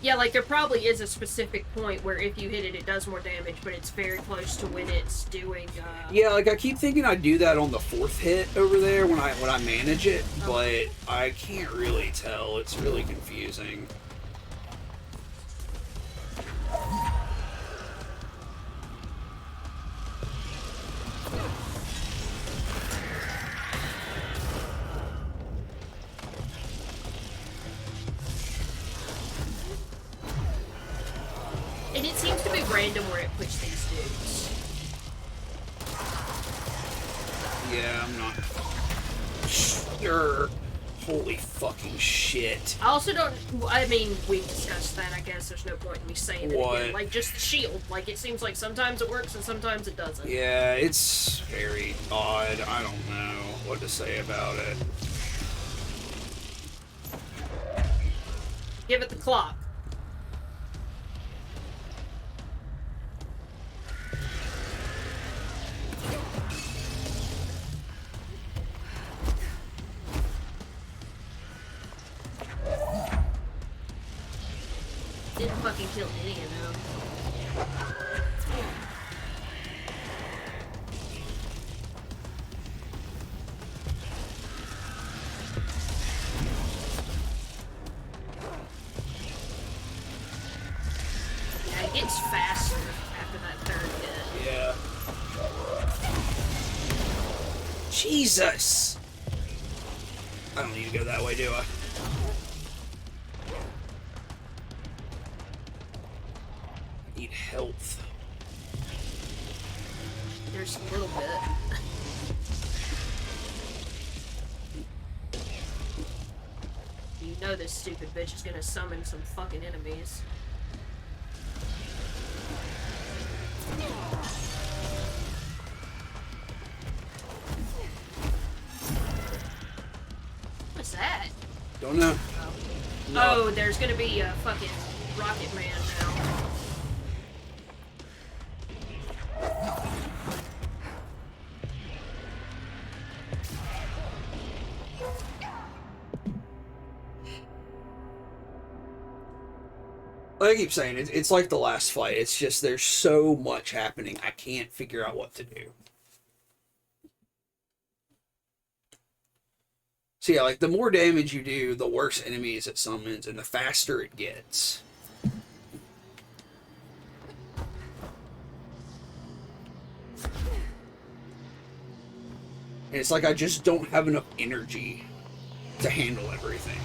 Yeah, like there probably is a specific point where if you hit it, it does more damage, but it's very close to when it's doing. Yeah, like I keep thinking I do that on the fourth hit over there when I manage it, but I can't really tell. It's really confusing. And it seems to be random where it puts these dudes. Yeah, I'm not sure. Holy fucking shit. I also don't. I mean, we've discussed that. I guess there's no point in me saying it What? again. Like just the shield. Like it seems like sometimes it works and sometimes it doesn't. Yeah, it's very odd. I don't know what to say about it. Give it the clock. Didn't fucking kill any of them. Yeah, it gets faster after that third hit. Yeah. Jesus! I don't need to go that way, do I? I need health. There's a little bit. You know this stupid bitch is gonna summon some fucking enemies. What's that? Don't know. Oh, there's gonna be a fucking Rocket Man now. Like I keep saying, it's like the last fight. It's just there's so much happening. I can't figure out what to do. So yeah, like the more damage you do, the worse enemies it summons, and the faster it gets. And it's like I just don't have enough energy to handle everything.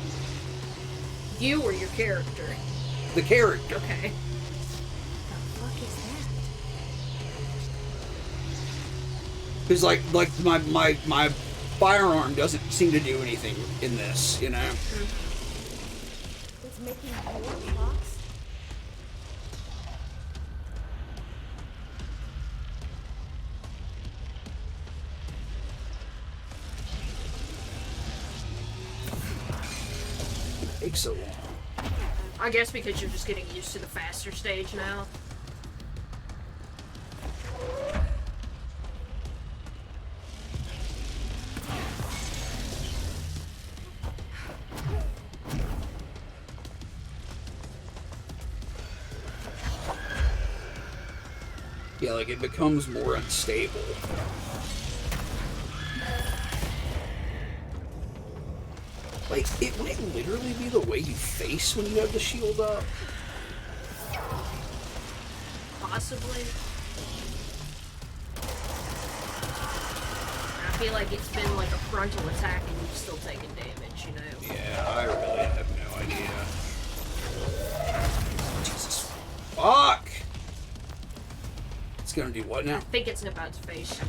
You or your character? The character. Okay. The fuck is that? Because like my firearm doesn't seem to do anything in this, you know? It's making more clocks? It takes so long. I guess because you're just getting used to the faster stage now. Yeah, like it becomes more unstable. Like, would it literally be the way you face when you have the shield up? Possibly. I feel like it's been like a frontal attack and you've still taken damage, you know? Yeah, I really have no idea. Jesus. Fuck! It's gonna do what now? I think it's about to face you.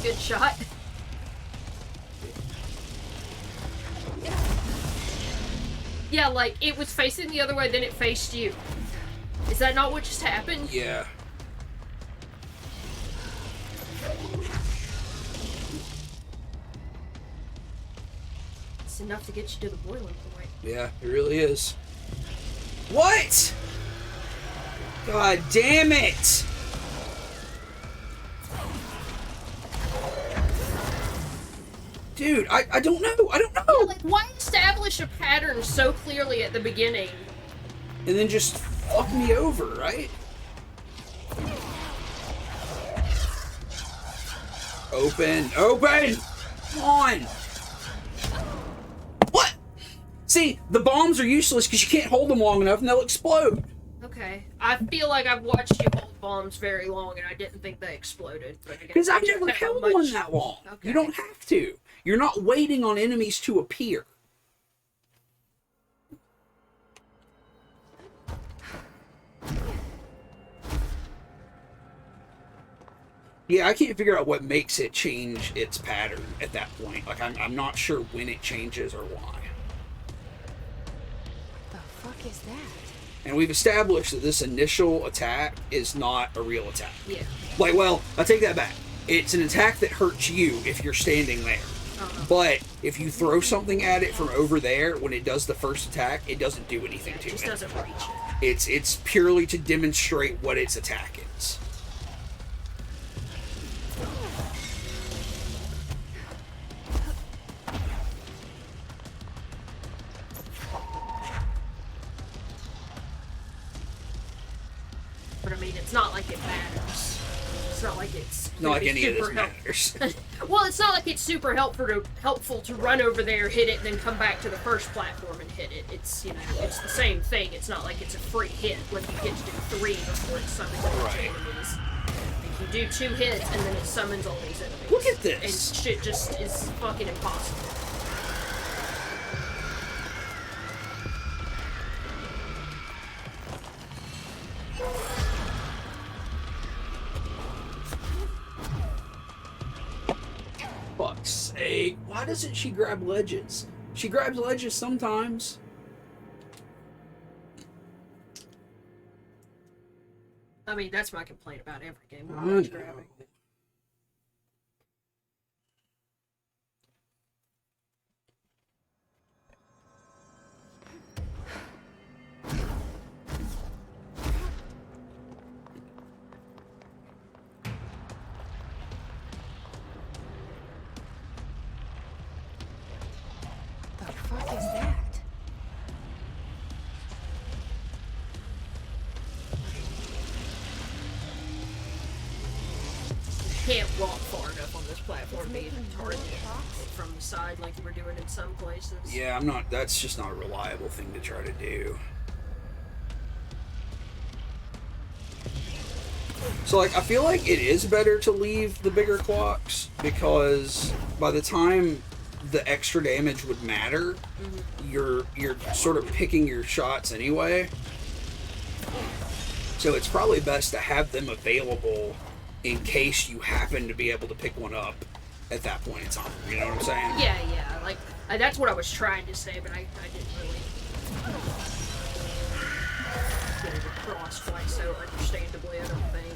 Good shot. Yeah, like, it was facing the other way, then it faced you. Is that not what just happened? Yeah. It's enough to get you to the boiling point. Yeah, it really is. What? God damn it! Dude, I don't know. I don't know. Yeah, like, why establish a pattern so clearly at the beginning? And then just fuck me over, right? Open! Open! Come on! What? See, the bombs are useless because you can't hold them long enough and they'll explode. Okay. I feel like I've watched you hold bombs very long and I didn't think they exploded. Because I've never held one that long. Okay. You don't have to. You're not waiting on enemies to appear. Yeah, I can't figure out what makes it change its pattern at that point. Like, I'm not sure when it changes or why. What the fuck is that? And we've established that this initial attack is not a real attack. Yeah. Like, well, I take that back. It's an attack that hurts you if you're standing there. But if you throw something at it from over there, when it does the first attack, it doesn't do anything It to just it. doesn't reach it. It's purely to demonstrate what its attack is. But I mean, it's not like it matters. It's not like it's Not like any of this super matters. Well, it's not like it's super helpful to run over there, hit it, and then come back to the first platform and hit it. It's, you know, it's the same thing. It's not like it's a free hit when you get to do 3 before it summons all these Right. enemies. Like, you do 2 hits and then it summons all these enemies. Look at this. And shit just is fucking impossible. Fuck's sake. Why doesn't she grab ledges? She grabs ledges sometimes. I mean, that's my complaint about every game. I Ledge know. grabbing. The fuck is that? can't walk far enough on this platform to even target from the side like we're doing in some places. Yeah, I'm not. That's just not a reliable thing to try to do. So, like, I feel like it is better to leave the bigger clocks because by the time the extra damage would matter, you're sort of picking your shots anyway. So it's probably best to have them available in case you happen to be able to pick one up at that point in time. You know what I'm saying? Yeah, yeah. Like, that's what I was trying to say, but I didn't really get it across quite so understandably, I don't think.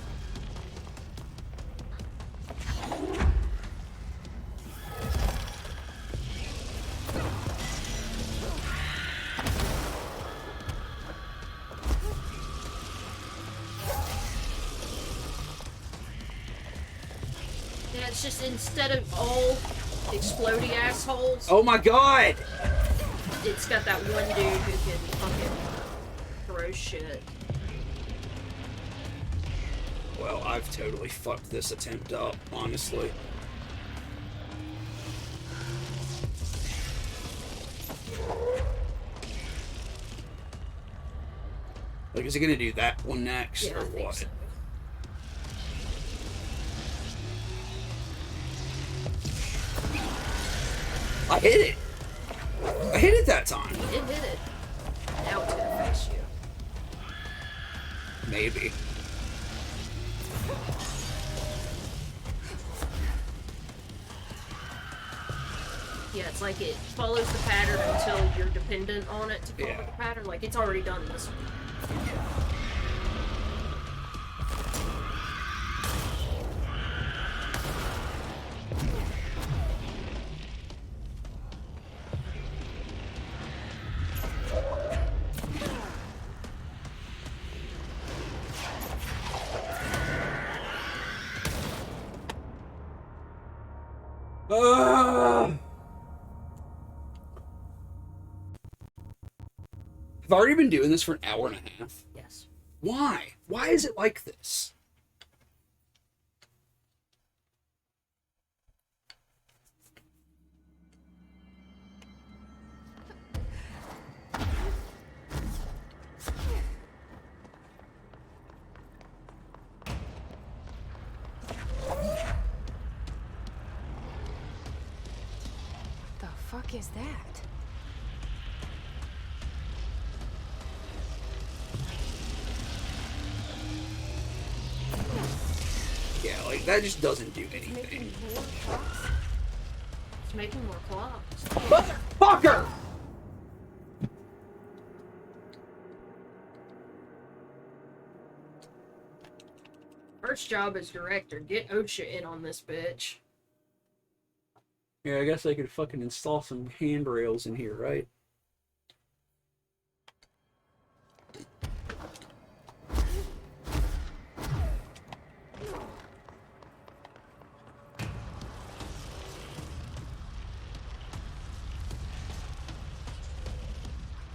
Yeah, it's just instead of all explodey assholes, Oh my god! it's got that one dude who can fucking throw shit. Well, I've totally fucked this attempt up, honestly. Like, is he gonna do that one next, Yeah, or I think what? so. I hit it! I hit it that time! You did hit it. Now it's gonna face you. Maybe. Yeah, it's like it follows the pattern until you're dependent on it to follow Yeah. the pattern. Like, it's already done this one. I've already been doing this for an hour and a half. Yes. Why? Why is it like this? The fuck is that? Yeah, like, that just doesn't do anything. Making more clocks? It's making more clocks. Motherfucker! First job as director, get OSHA in on this bitch. Yeah, I guess I could fucking install some handrails in here, right?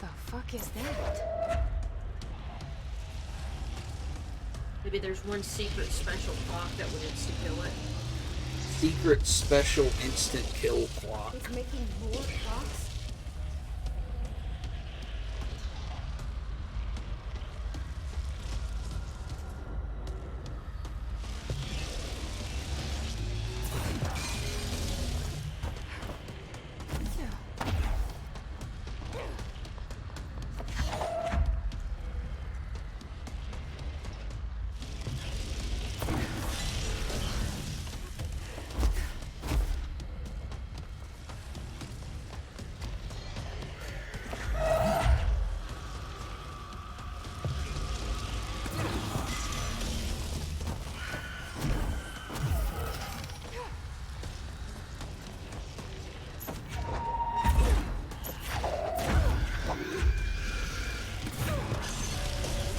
The fuck is that? Maybe there's one secret special clock that would insta-kill it. Secret special instant kill clock. It's making more clocks?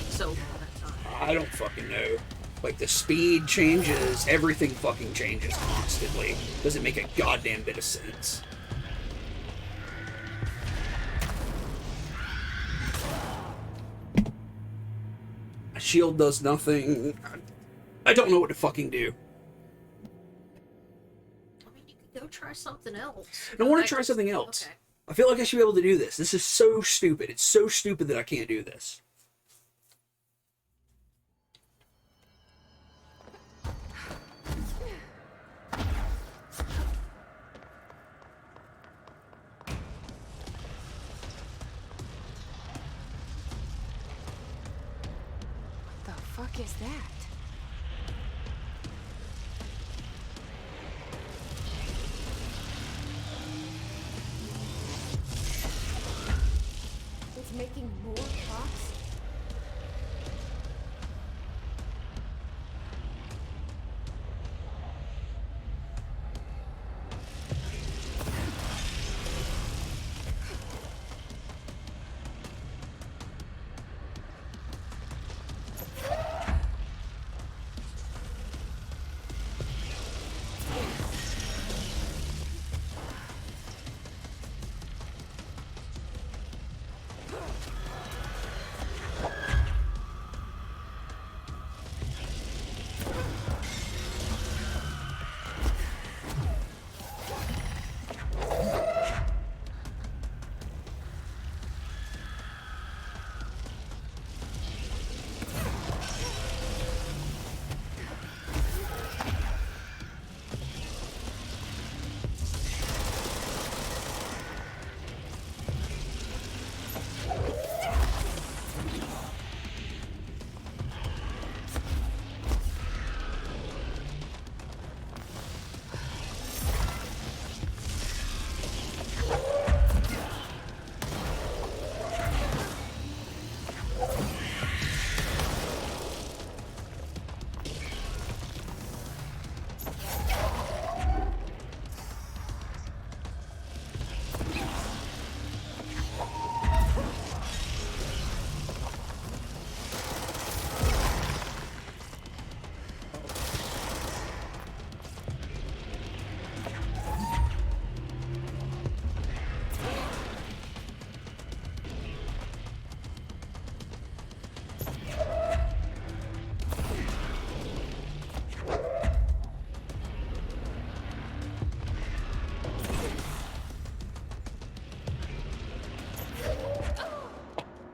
So that time. I don't fucking know. Like, the speed changes, everything fucking changes constantly. Doesn't make a goddamn bit of sense. A shield does nothing. I don't know what to fucking do. try something else. I want Back to try something else. Okay. I feel like I should be able to do this. This is so stupid. It's so stupid that I can't do this. What the fuck is that? It's making more clocks?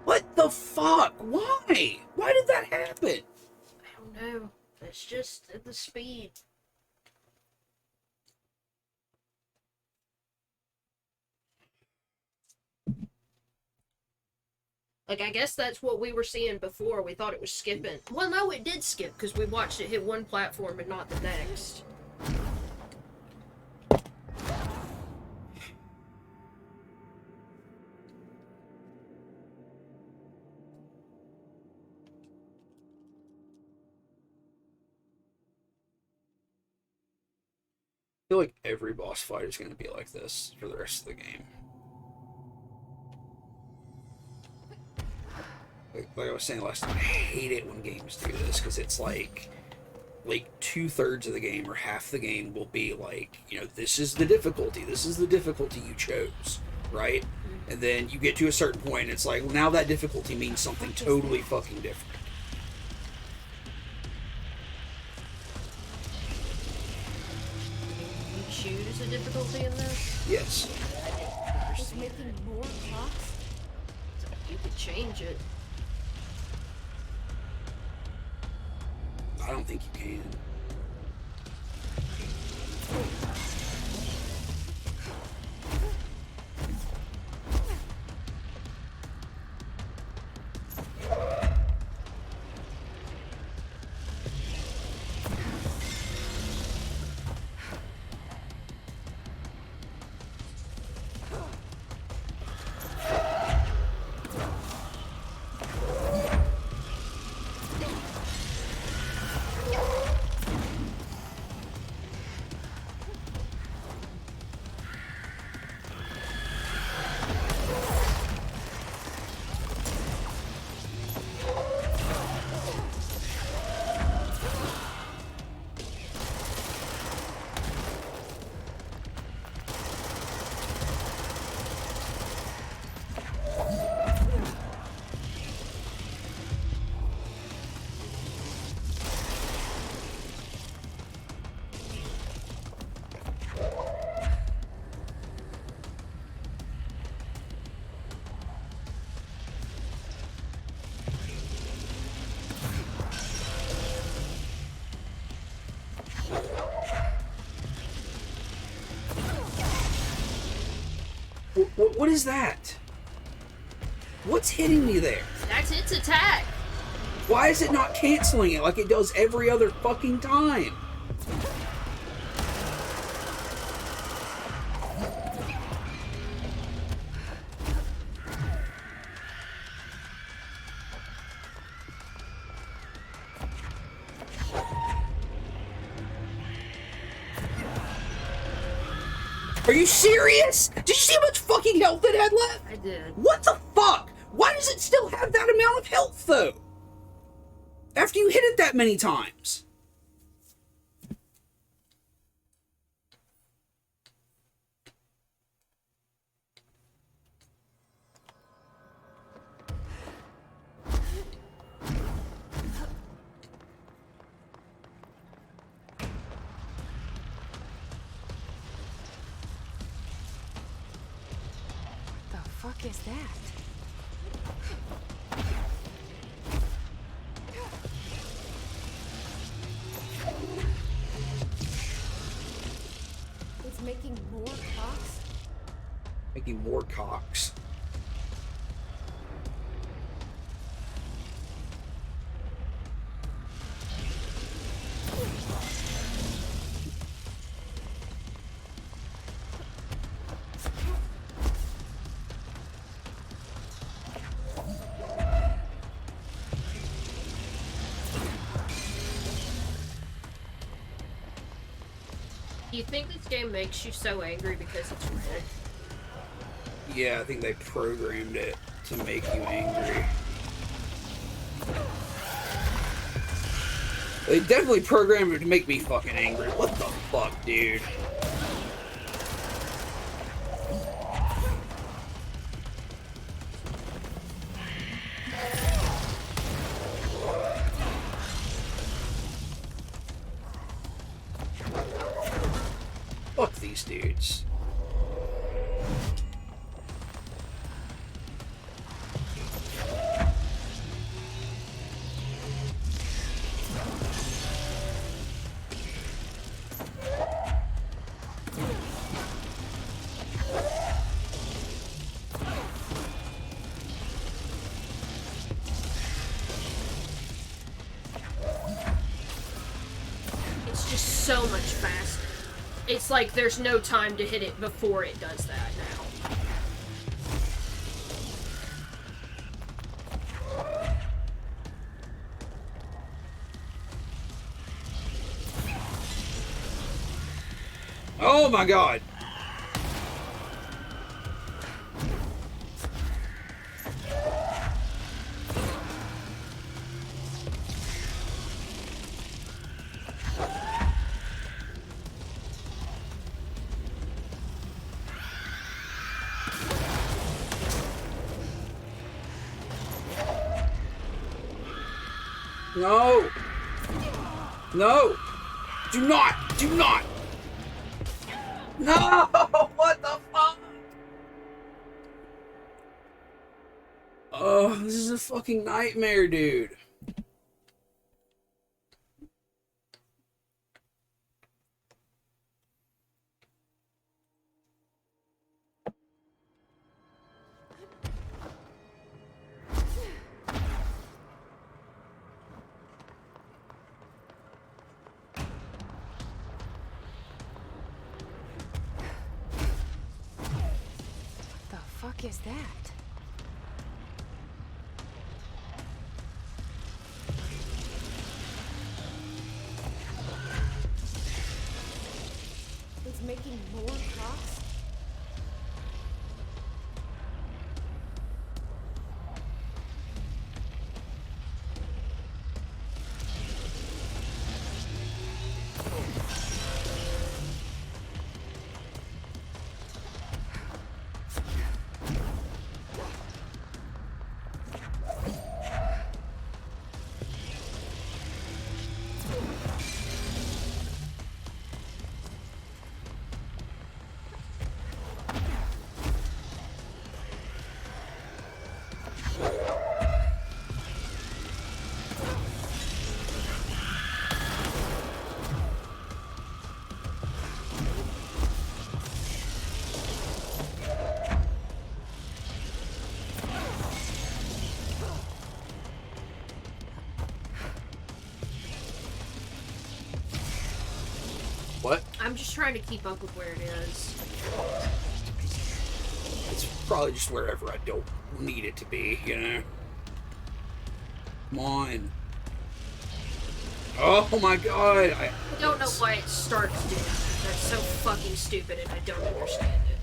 What the fuck? Why? Why did that happen? I don't know. It's just the speed. Like, I guess that's what we were seeing before. We thought it was skipping. Well, no, it did skip because we watched it hit one platform and not the next. I feel like every boss fight is going to be like this for the rest of the game. Like I was saying last time, I hate it when games do this because it's like 2/3 of the game or half the game will be like, you know, this is the difficulty you chose, right? And then you get to a certain point and it's like, well, now that difficulty means something totally fucking different. You choose a difficulty in this? Yes. It's making more clocks? You could change it. I don't think you can. What is that? What's hitting me there? That's its attack. Why is it not canceling it like it does every other fucking time? Are you serious? Did you see how much fucking health it had left? I did. What the fuck? Why does it still have that amount of health, though? After you hit it that many times. The fuck is that? It's making more cocks? Making more cocks. Do you think this game makes you so angry because it's red? Yeah, I think they programmed it to make you angry. They definitely programmed it to make me fucking angry. What the fuck, dude? Fuck these dudes. It's just so much faster. It's like there's no time to hit it before it does that now. Oh my god. No! No! Do not! Do not! No! What the fuck? Oh, this is a fucking nightmare, dude. The fuck is that? It's making more cocks? I'm just trying to keep up with where it is. It's probably just wherever I don't need it to be, you know? Come on. Oh my god! I don't know why it starts doing that. That's so fucking stupid and I don't understand it.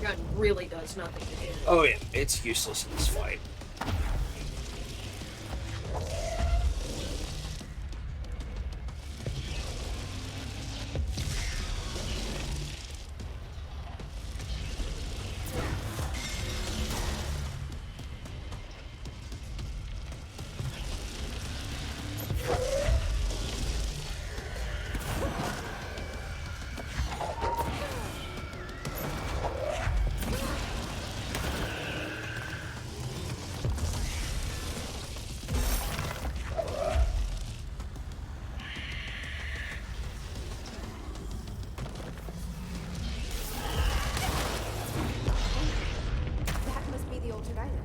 Gun really does nothing to hit. Oh yeah, it's useless in this fight. That must be the altered item.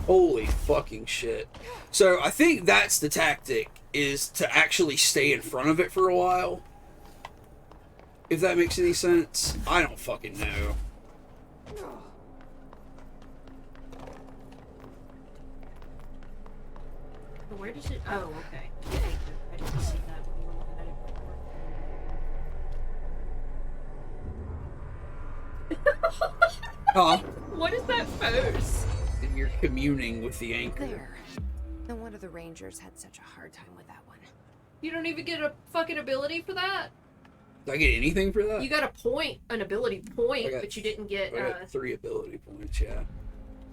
Holy fucking shit. So I think that's the tactic, is to actually stay in front of it for a while. If that makes any sense. I don't fucking know. Where does it? Oh, okay. I didn't see that when you were looking at it. Huh? What is that pose? You're communing with the anchor. There. No wonder the Rangers had such a hard time with that one. You don't even get a fucking ability for that? Did I get anything for that? You got a point, an ability point, I got- but you didn't get, I got 3 ability points, yeah.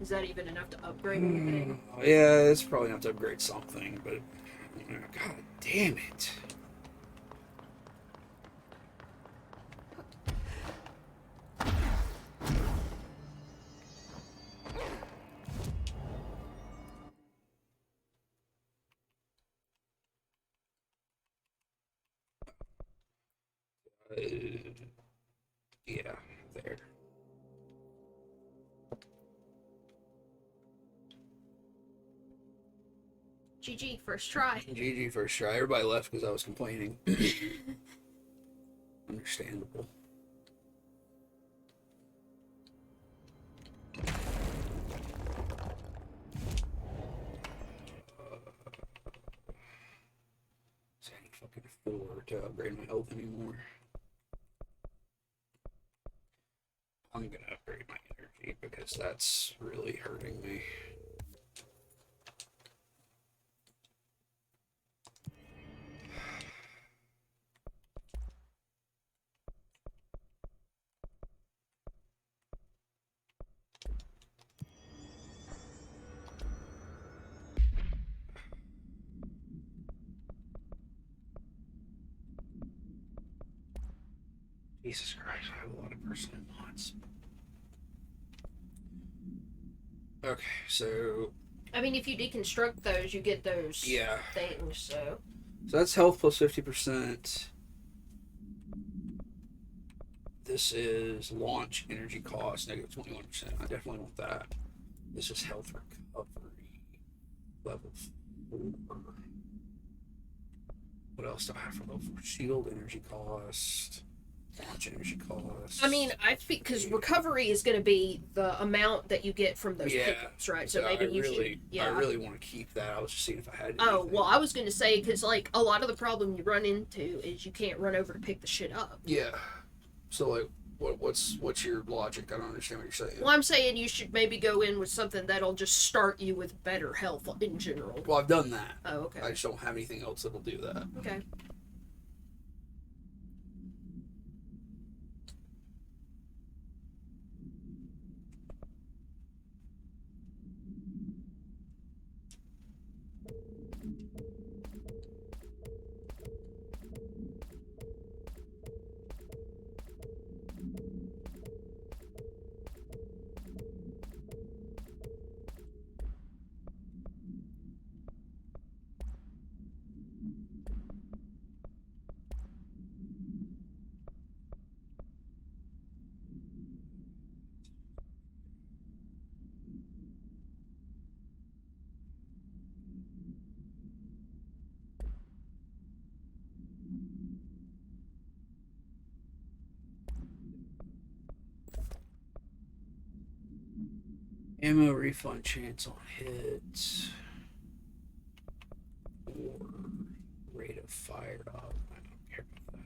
is that even enough to upgrade anything? Yeah, it's probably enough to upgrade something, but... God damn it. Yeah, there. GG, first try. GG first try. Everybody left because I was complaining. Understandable. Is any fucking 4 to upgrade my health anymore? I'm gonna upgrade my energy because that's really hurting me. Jesus Christ, I have a lot of personal mods. Okay, so I mean, if you deconstruct those, you get those yeah. things, so. So that's health plus 50%. This is launch energy cost, negative 21%. I definitely want that. This is health recovery. Level 4. What else do I have for level 4? Shield energy cost. Launch energy cost. I mean, I think because recovery is going to be the amount that you get from those pickups, right? So maybe you should. Yeah. I really want to keep that. I was just seeing if I had. Oh, anything. well, I was going to say, because, like, a lot of the problem you run into is you can't run over to pick the shit up. Yeah. So, like, what's your logic? I don't understand what you're saying. Well, I'm saying you should maybe go in with something that'll just start you with better health in general. Well, I've done that. Oh, okay. I just don't have anything else that'll do that. Okay. Ammo refund chance on hits. Or rate of fire. Oh, I don't care about that.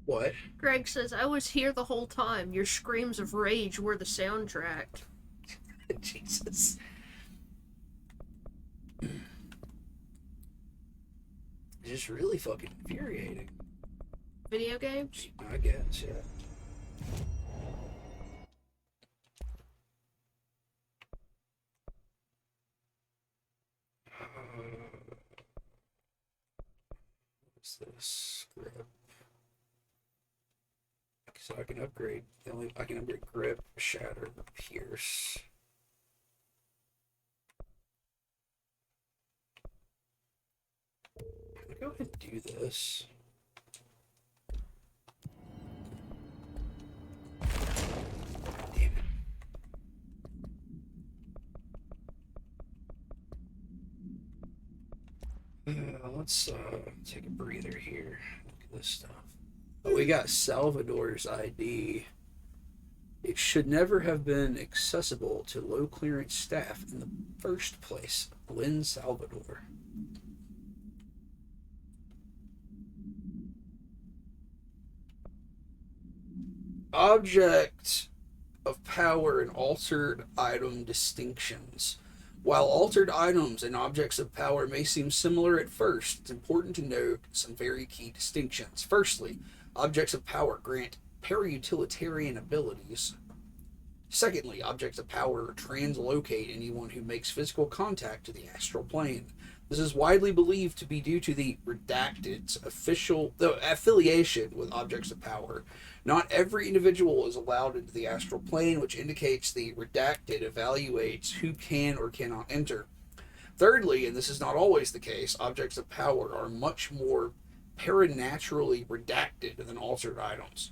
What? Greg says, I was here the whole time. Your screams of rage were the soundtrack. Jesus. It's just really fucking infuriating. Video games? I guess, yeah. What's this? Grip. So I can upgrade. I can upgrade grip, shatter, pierce. I'm gonna go ahead and do this. Damn it. Let's take a breather here. Look at this stuff. Oh, we got Salvador's ID. It should never have been accessible to low clearance staff in the first place. Lynn Salvador. Object of power and altered item distinctions. While altered items and objects of power may seem similar at first, it's important to note some very key distinctions. Firstly, objects of power grant para-utilitarian abilities. Secondly, objects of power translocate anyone who makes physical contact to the astral plane. This is widely believed to be due to the Redacted's affiliation with objects of power. Not every individual is allowed into the astral plane, which indicates the Redacted evaluates who can or cannot enter. Thirdly, and this is not always the case, objects of power are much more paranaturally redacted than altered items.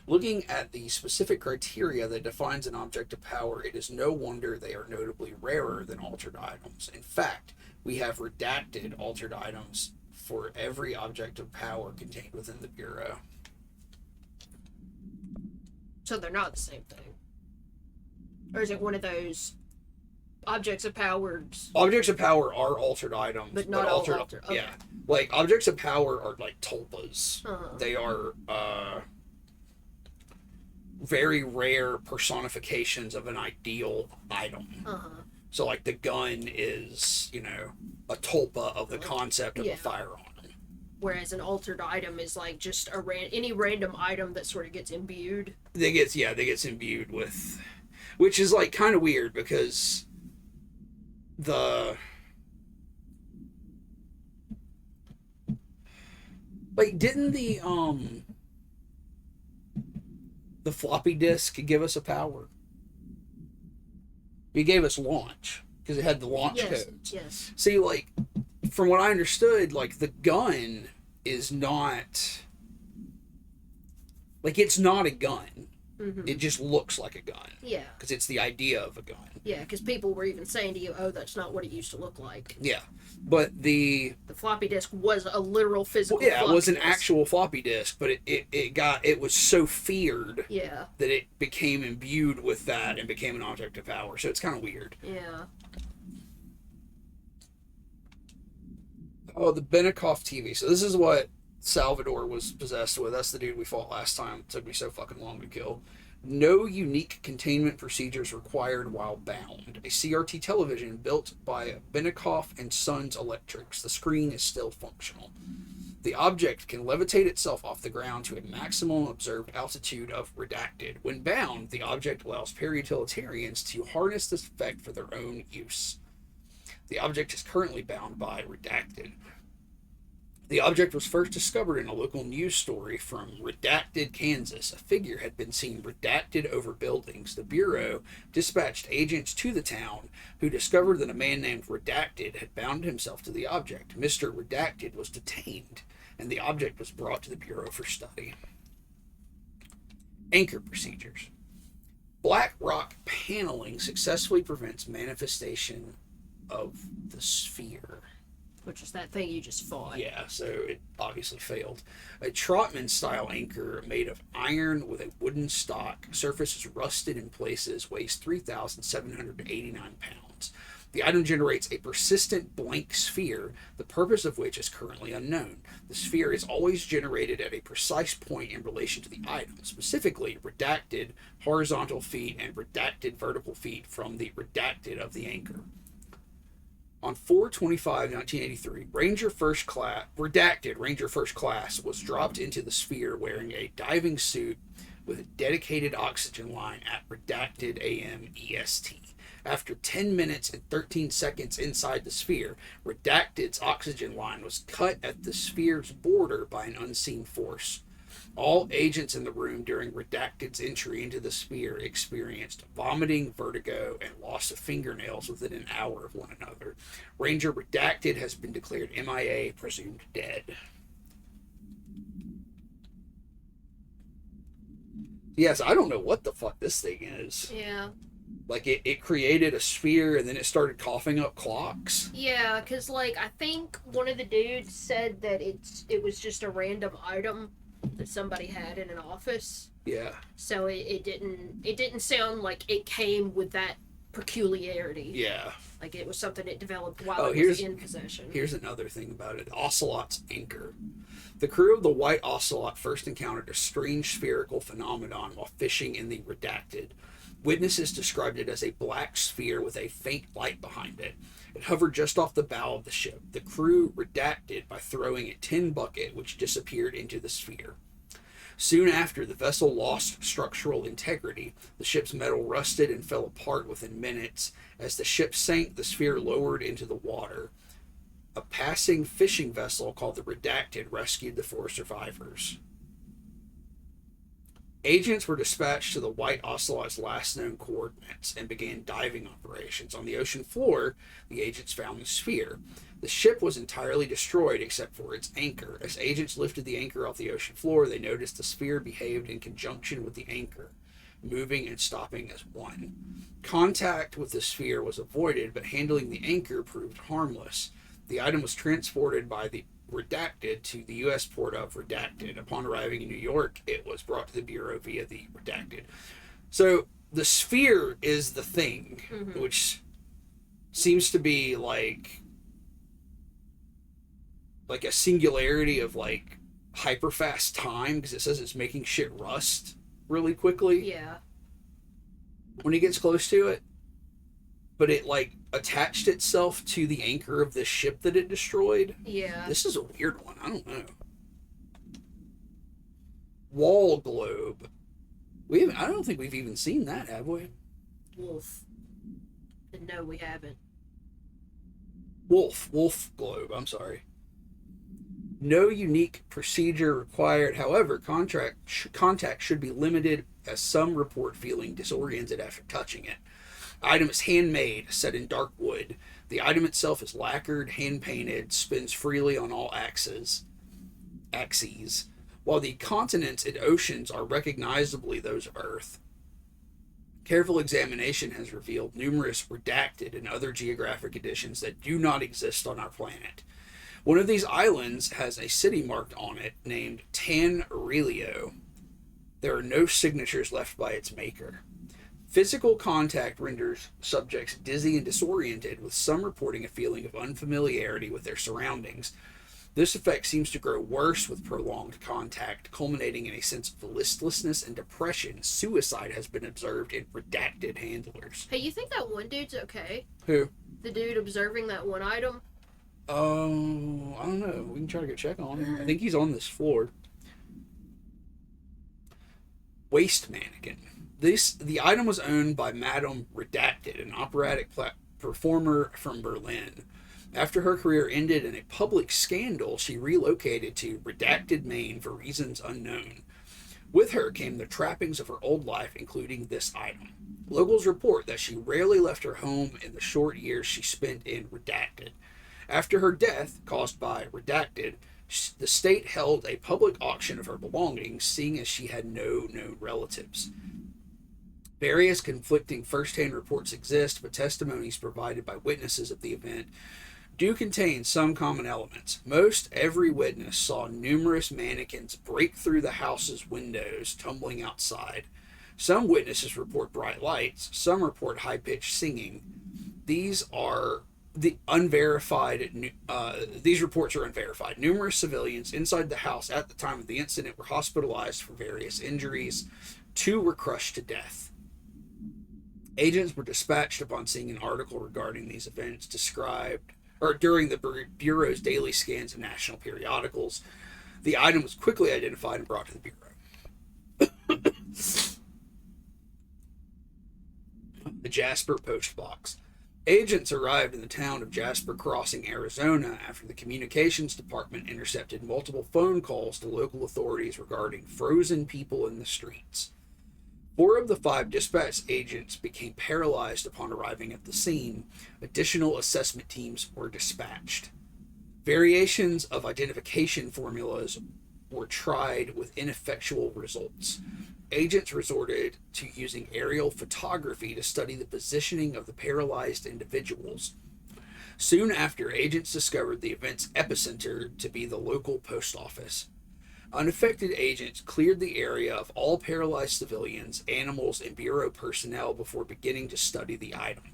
Looking at the specific criteria that defines an object of power, it is no wonder they are notably rarer than altered items. In fact, we have redacted altered items for every object of power contained within the Bureau. So they're not the same thing. Or is it one of those objects of power? Objects of power are altered items, But not all altered. Okay. Yeah, like objects of power are like tulpas. Uh-huh. They are very rare personifications of an ideal item. Uh-huh. So, like, the gun is, a tulpa of the concept of Yeah. a firearm. Whereas an altered item is like just any random item that sort of gets imbued. They gets imbued with, which is like kind of weird because didn't the floppy disk give us a power? It gave us launch because it had the launch codes. Yes. See, like, from what I understood, like, the gun is not, like, it's not a gun. Mm-hmm. It just looks like a gun. Yeah. Because it's the idea of a gun. Yeah, because people were even saying to you, oh, that's not what it used to look like. Yeah. But the floppy disk was a literal physical it was an disk. actual floppy disk, but it was so feared Yeah. that it became imbued with that and became an object of power. So it's kind of weird. Yeah. Oh, the Benikoff TV. So this is what Salvador was possessed with. That's the dude we fought last time. It took me so fucking long to kill. No unique containment procedures required while bound. A CRT television built by Benikoff and Sons Electrics. The screen is still functional. The object can levitate itself off the ground to a maximum observed altitude of redacted. When bound, the object allows para-utilitarians to harness this effect for their own use. The object is currently bound by redacted. The object was first discovered in a local news story from Redacted, Kansas. A figure had been seen redacted over buildings. The Bureau dispatched agents to the town who discovered that a man named Redacted had bound himself to the object. Mr. Redacted was detained, and the object was brought to the Bureau for study. Anchor procedures. Black rock paneling successfully prevents manifestation of the sphere. Which is that thing you just fought. Yeah, so it obviously failed. A Trotman-style anchor made of iron with a wooden stock. Surface is rusted in places, weighs 3,789 pounds. The item generates a persistent blank sphere, the purpose of which is currently unknown. The sphere is always generated at a precise point in relation to the item, specifically redacted horizontal feet and redacted vertical feet from the redacted of the anchor. On 4/25/1983, Redacted Ranger First Class was dropped into the sphere wearing a diving suit with a dedicated oxygen line at Redacted AM EST. After 10 minutes and 13 seconds inside the sphere, Redacted's oxygen line was cut at the sphere's border by an unseen force. All agents in the room during Redacted's entry into the sphere experienced vomiting, vertigo, and loss of fingernails within an hour of one another. Ranger Redacted has been declared MIA, presumed dead. Yes, I don't know what the fuck this thing is. Yeah. Like, it created a sphere and then it started coughing up clocks. Yeah, because, like, I think one of the dudes said that it was just a random item that somebody had in an office. Yeah. So it didn't sound like it came with that peculiarity. Yeah. Like it was something it developed while it was in possession. Here's another thing about it. Ocelot's anchor. The crew of the White Ocelot first encountered a strange spherical phenomenon while fishing in the Redacted. Witnesses described it as a black sphere with a faint light behind it. It hovered just off the bow of the ship. The crew redacted by throwing a tin bucket which disappeared into the sphere. Soon after, the vessel lost structural integrity. The ship's metal rusted and fell apart within minutes. As the ship sank, the sphere lowered into the water. A passing fishing vessel called the Redacted rescued the 4 survivors. Agents were dispatched to the White Ocelot's last known coordinates and began diving operations. On the ocean floor, the agents found the sphere. The ship was entirely destroyed except for its anchor. As agents lifted the anchor off the ocean floor, they noticed the sphere behaved in conjunction with the anchor, moving and stopping as one. Contact with the sphere was avoided, but handling the anchor proved harmless. The item was transported by the Redacted to the U.S. port of Redacted. Upon arriving in New York, it was brought to the Bureau via the Redacted. So the sphere is the thing, which seems to be like a singularity of like hyper fast time, because it says it's making shit rust really quickly. Yeah. When it gets close to it, but it like attached itself to the anchor of the ship that it destroyed. Yeah. This is a weird one. I don't know. Wall globe. I don't think we've even seen that, have we? Wolf. No, we haven't. Wolf globe. I'm sorry. No unique procedure required. However, contact should be limited, as some report feeling disoriented after touching it. Item is handmade, set in dark wood. The item itself is lacquered, hand-painted, spins freely on all axes, while the continents and oceans are recognizably those of Earth. Careful examination has revealed numerous redacted and other geographic additions that do not exist on our planet. One of these islands has a city marked on it named Tan Relio. There are no signatures left by its maker. Physical contact renders subjects dizzy and disoriented, with some reporting a feeling of unfamiliarity with their surroundings. This effect seems to grow worse with prolonged contact, culminating in a sense of listlessness and depression. Suicide has been observed in redacted handlers. Hey, you think that one dude's okay? Who? The dude observing that one item? Oh, I don't know. We can try to go check on him. I think he's on this floor. Waist mannequin. The item was owned by Madame Redacted, an operatic performer from Berlin. After her career ended in a public scandal, she relocated to Redacted, Maine for reasons unknown. With her came the trappings of her old life, including this item. Locals report that she rarely left her home in the short years she spent in Redacted. After her death, caused by Redacted, the state held a public auction of her belongings, seeing as she had no known relatives. Various conflicting first-hand reports exist, but testimonies provided by witnesses of the event do contain some common elements. Most every witness saw numerous mannequins break through the house's windows, tumbling outside. Some witnesses report bright lights, some report high-pitched singing. These are the unverified. These reports are unverified. Numerous civilians inside the house at the time of the incident were hospitalized for various injuries. 2 were crushed to death. Agents were dispatched upon seeing an article regarding these events during the Bureau's daily scans of national periodicals. The item was quickly identified and brought to the Bureau. The Jasper Post Box. Agents arrived in the town of Jasper Crossing, Arizona, after the communications department intercepted multiple phone calls to local authorities regarding frozen people in the streets. 4 of the 5 dispatch agents became paralyzed upon arriving at the scene. Additional assessment teams were dispatched. Variations of identification formulas were tried with ineffectual results. Agents resorted to using aerial photography to study the positioning of the paralyzed individuals. Soon after, agents discovered the event's epicenter to be the local post office. Unaffected agents cleared the area of all paralyzed civilians, animals, and Bureau personnel before beginning to study the item.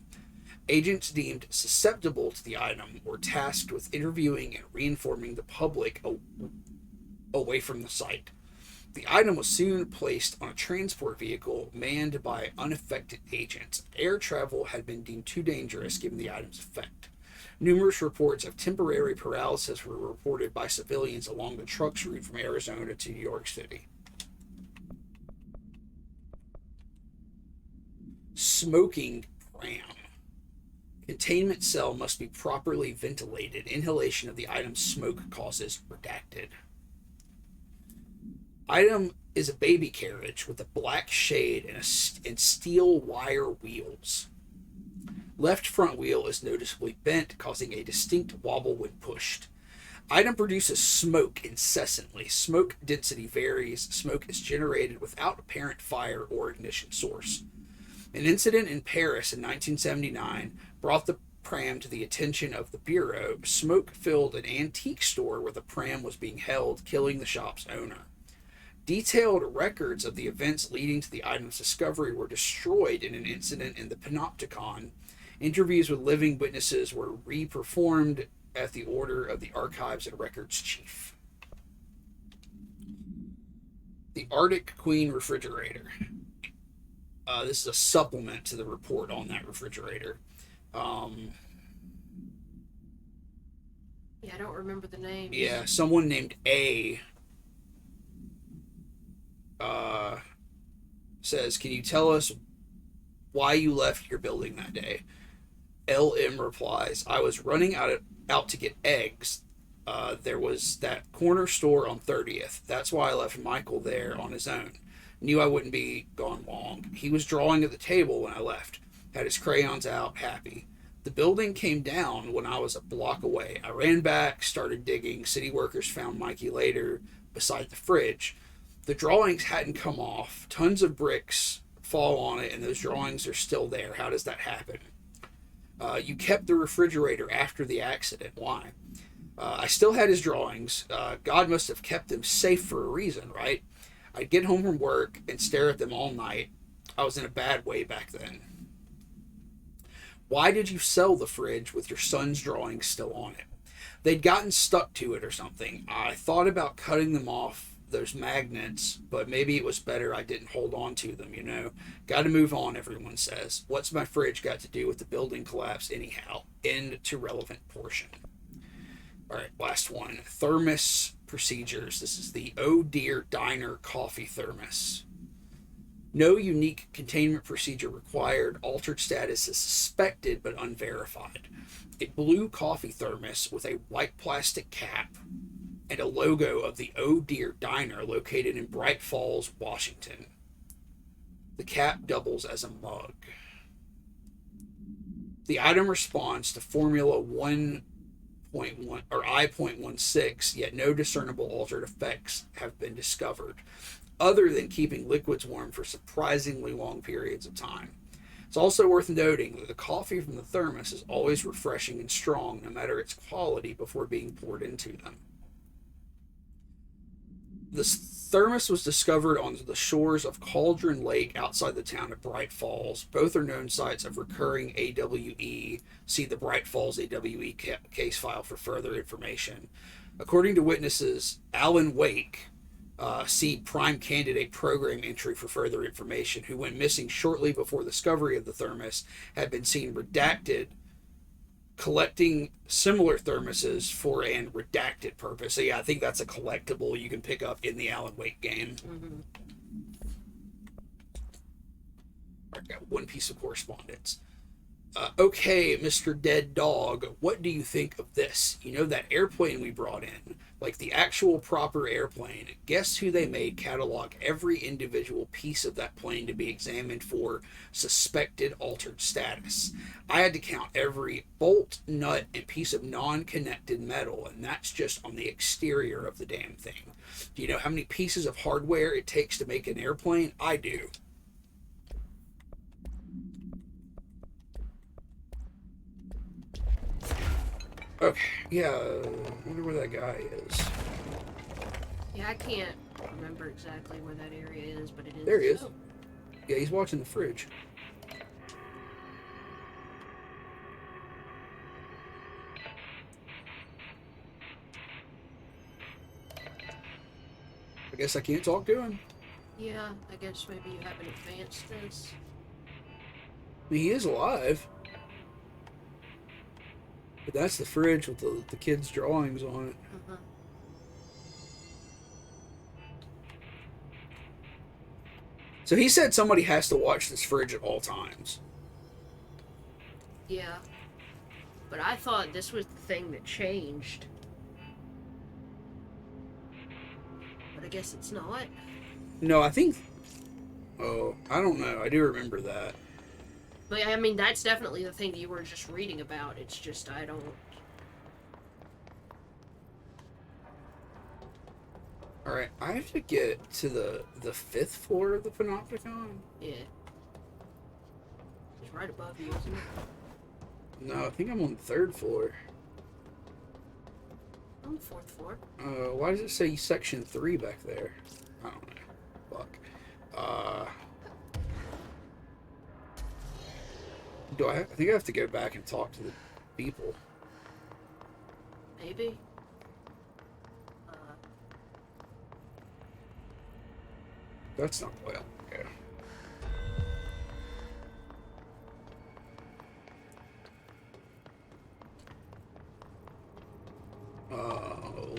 Agents deemed susceptible to the item were tasked with interviewing and reinforming the public away from the site. The item was soon placed on a transport vehicle manned by unaffected agents. Air travel had been deemed too dangerous given the item's effect. Numerous reports of temporary paralysis were reported by civilians along the truck's route from Arizona to New York City. Smoking pram. Containment cell must be properly ventilated. Inhalation of the item's smoke causes Redacted. Item is a baby carriage with a black shade and steel wire wheels. Left front wheel is noticeably bent, causing a distinct wobble when pushed. Item produces smoke incessantly. Smoke density varies. Smoke is generated without apparent fire or ignition source. An incident in Paris in 1979 brought the pram to the attention of the Bureau. Smoke filled an antique store where the pram was being held, killing the shop's owner. Detailed records of the events leading to the item's discovery were destroyed in an incident in the Panopticon. Interviews with living witnesses were re-performed at the order of the Archives and Records Chief. The Arctic Queen refrigerator. This is a supplement to the report on that refrigerator. Yeah, I don't remember the name. Yeah, someone named A says, "Can you tell us why you left your building that day?" LM replies, "I was running out to get eggs. There was that corner store on 30th. That's why I left Michael there on his own. Knew I wouldn't be gone long. He was drawing at the table when I left. Had his crayons out, happy. The building came down when I was a block away. I ran back, started digging. City workers found Mikey later beside the fridge. The drawings hadn't come off. Tons of bricks fall on it, and those drawings are still there. How does that happen? You kept the refrigerator after the accident. Why? I still had his drawings. God must have kept them safe for a reason, right? I'd get home from work and stare at them all night. I was in a bad way back then. Why did you sell the fridge with your son's drawings still on it? They'd gotten stuck to it or something. I thought about cutting them off, those magnets, but maybe it was better I didn't hold on to them, you know. Gotta move on, everyone says. What's my fridge got to do with the building collapse anyhow? End to relevant portion. Alright, last one. Thermos procedures. This is the Oh Dear Diner coffee thermos. No unique containment procedure required. Altered status is suspected but unverified. a blue coffee thermos with a white plastic cap and a logo of the Oh Deer Diner located in Bright Falls, Washington. The cap doubles as a mug. The item responds to Formula 1.1 or I.16, yet no discernible altered effects have been discovered, other than keeping liquids warm for surprisingly long periods of time. It's also worth noting that the coffee from the thermos is always refreshing and strong, no matter its quality, before being poured into them. This thermos was discovered on the shores of Cauldron Lake outside the town of Bright Falls. Both are known sites of recurring AWE. See the Bright Falls AWE case file for further information. According to witnesses, Alan Wake, see Prime Candidate Program entry for further information, who went missing shortly before the discovery of the thermos, had been seen redacted collecting similar thermoses for an redacted purpose. So yeah, I think that's a collectible you can pick up in the Alan Wake game. Mm-hmm. I've got one piece of correspondence. Okay, Mr. Dead Dog, what do you think of this? You know that airplane we brought in? Like the actual proper airplane. Guess who they made catalog every individual piece of that plane to be examined for suspected altered status. I had to count every bolt, nut, and piece of non-connected metal, and that's just on the exterior of the damn thing. Do you know how many pieces of hardware it takes to make an airplane? I do. Okay, yeah, I wonder where that guy is. Yeah, I can't remember exactly where that area is, but it is. There he is. Oh. Yeah, he's watching the fridge. I guess I can't talk to him. Yeah, I guess maybe you haven't advanced this. I mean, he is alive. But that's the fridge with the kids' drawings on it. Uh-huh. So he said somebody has to watch this fridge at all times. Yeah. But I thought this was the thing that changed. But I guess it's not. No, I think... Oh, I don't know. I do remember that. But I mean, that's definitely the thing that you were just reading about. It's just, I don't... Alright, I have to get to the 5th floor of the Panopticon. Yeah. It's right above you, isn't it? No, I think I'm on the 3rd floor. On the 4th floor. Why does it say section 3 back there? I don't know. Fuck. I think I have to go back and talk to the people. Maybe. That's not well. Okay.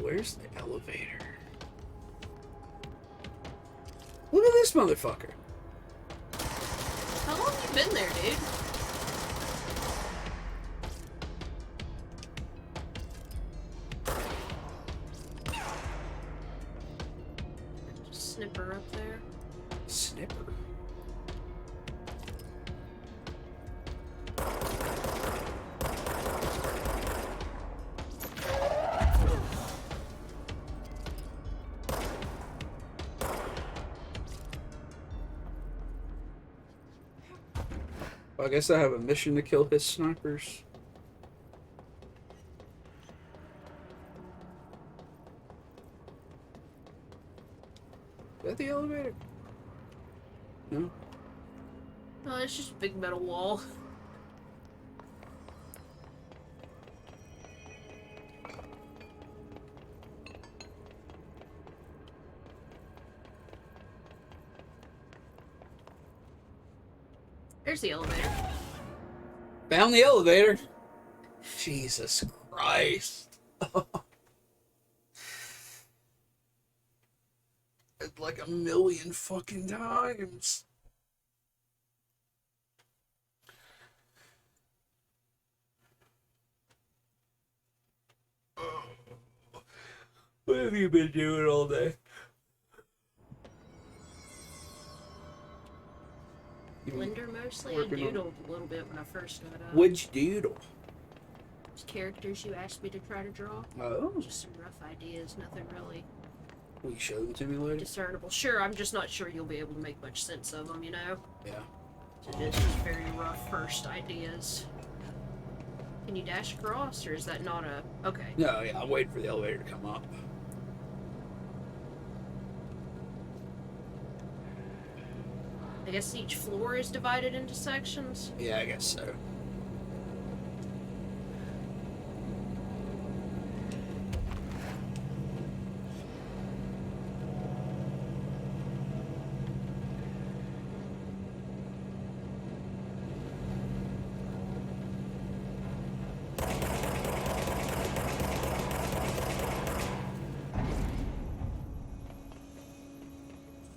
Where's the elevator? Look at this motherfucker. How long have you been there, dude? Snipper up there. Snipper. Well, I guess I have a mission to kill his snipers. Is that the elevator? No? No, it's just a big metal wall. There's the elevator. Found the elevator. Jesus Christ. Like a million fucking times. What have you been doing all day? Blender mostly. I Working on- doodled a little bit when I first got up. Which doodle? Those characters you asked me to try to draw. Oh. Just some rough ideas, nothing really Will you show them to me later? discernible. Sure, I'm just not sure you'll be able to make much sense of them, you know? Yeah. So it's just very rough first ideas. Can you dash across, or is that not a... Okay. No, yeah, I'm waiting for the elevator to come up. I guess each floor is divided into sections. Yeah, I guess so.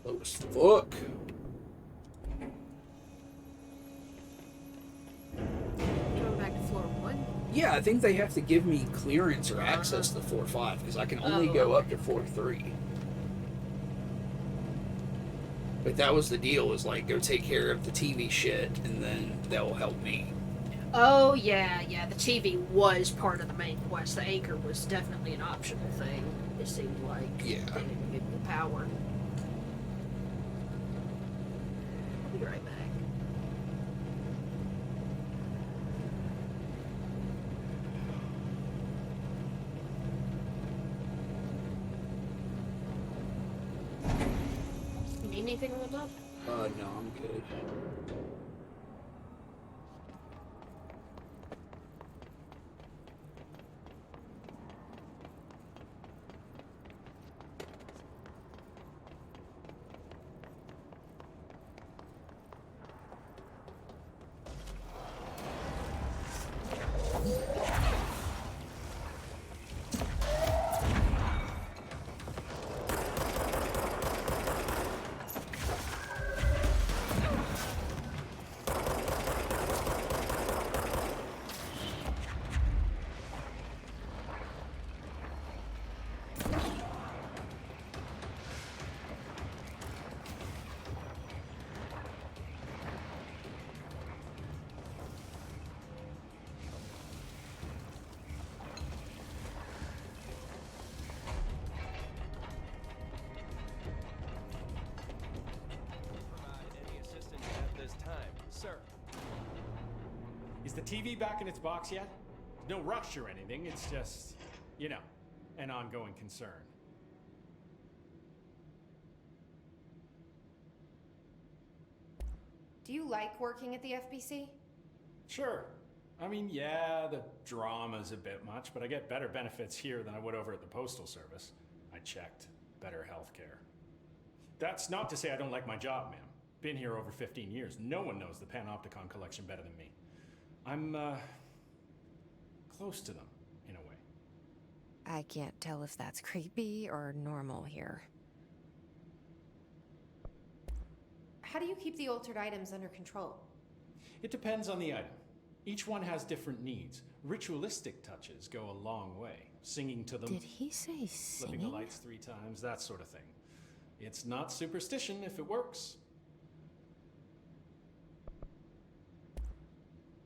Slow as fuck. Going back to floor 1. Yeah, I think they have to give me clearance or access to floor 5 because I can only Oh, go up okay. to floor 3. But that was the deal, was like, go take care of the TV shit and then that will help me. Oh, yeah, the TV was part of the main quest. The anchor was definitely an optional thing, it seemed like. Yeah. They didn't give you power. I'll be right back. You need anything rolled up? No, I'm good. Sir. Is the TV back in its box yet? No rush or anything, it's just, you know, an ongoing concern. Do you like working at the FBC? Sure. I mean, yeah, the drama's a bit much, but I get better benefits here than I would over at the Postal Service. I checked. Better healthcare. That's not to say I don't like my job, ma'am. Been here over 15 years. No one knows the Panopticon collection better than me. I'm, close to them, in a way. I can't tell if that's creepy or normal here. How do you keep the altered items under control? It depends on the item. Each one has different needs. Ritualistic touches go a long way. Singing to them, Did he say flipping the singing? lights 3 times, that sort of thing. It's not superstition if it works.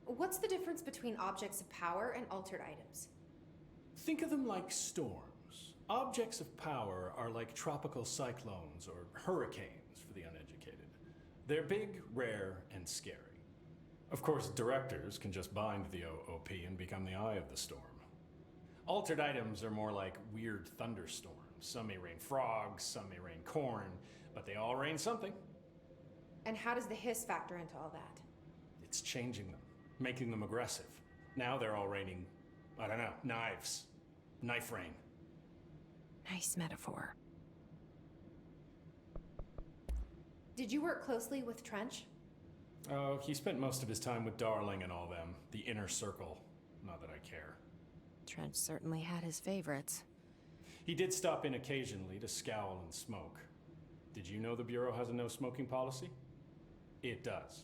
What's the difference between objects of power and altered items? Think of them like storms. Objects of power are like tropical cyclones or hurricanes for the uneducated. They're big, rare, and scary. Of course, directors can just bind the OOP and become the eye of the storm. Altered items are more like weird thunderstorms. Some may rain frogs, some may rain corn, but they all rain something. And how does the hiss factor into all that? It's changing them, making them aggressive. Now they're all raining, I don't know, knives. Knife rain. Nice metaphor. Did you work closely with Trench? Oh, he spent most of his time with Darling and all them. The inner circle. Not that I care. Trench certainly had his favorites. He did stop in occasionally to scowl and smoke. Did you know the Bureau has a no-smoking policy? It does.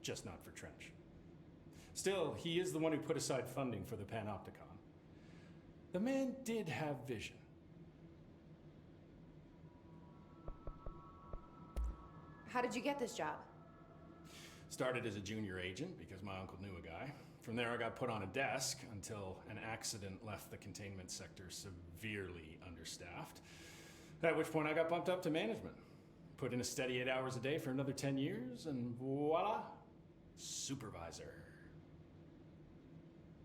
Just not for Trench. Still, he is the one who put aside funding for the Panopticon. The man did have vision. How did you get this job? Started as a junior agent because my uncle knew a guy. From there, I got put on a desk until an accident left the containment sector severely understaffed. At which point, I got bumped up to management. Put in a steady 8 hours a day for another 10 years, and voila, supervisor.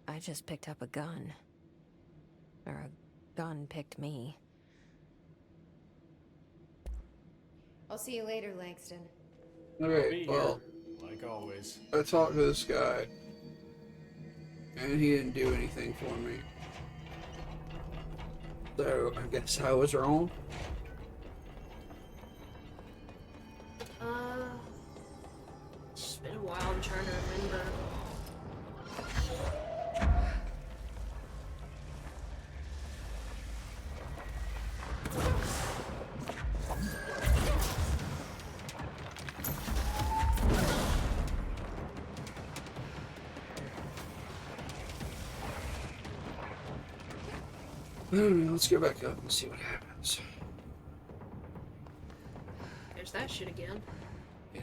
I just picked up a gun. Or a gun picked me. I'll see you later, Langston. I'll be Okay, here, well, like always. I talked to this guy, and he didn't do anything for me. So, I guess I was wrong. It's been a while. I'm trying to remember. Let's go back up and see what happens. There's that shit again. Yeah.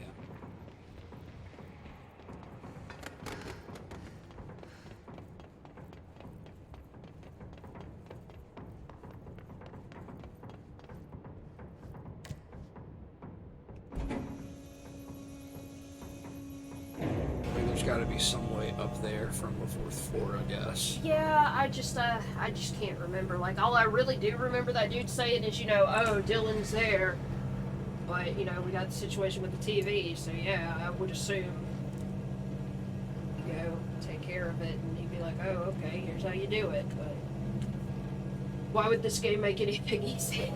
I mean, there's got to be some way up there from the 4th floor, I guess. Yeah, I just can't remember. Like, all I really do remember that dude saying is, you know, oh, Dylan's there. But, you know, we got the situation with the TV, so yeah, I would assume you go take care of it, and he'd be like, oh, okay, here's how you do it. But why would this game make anything easy?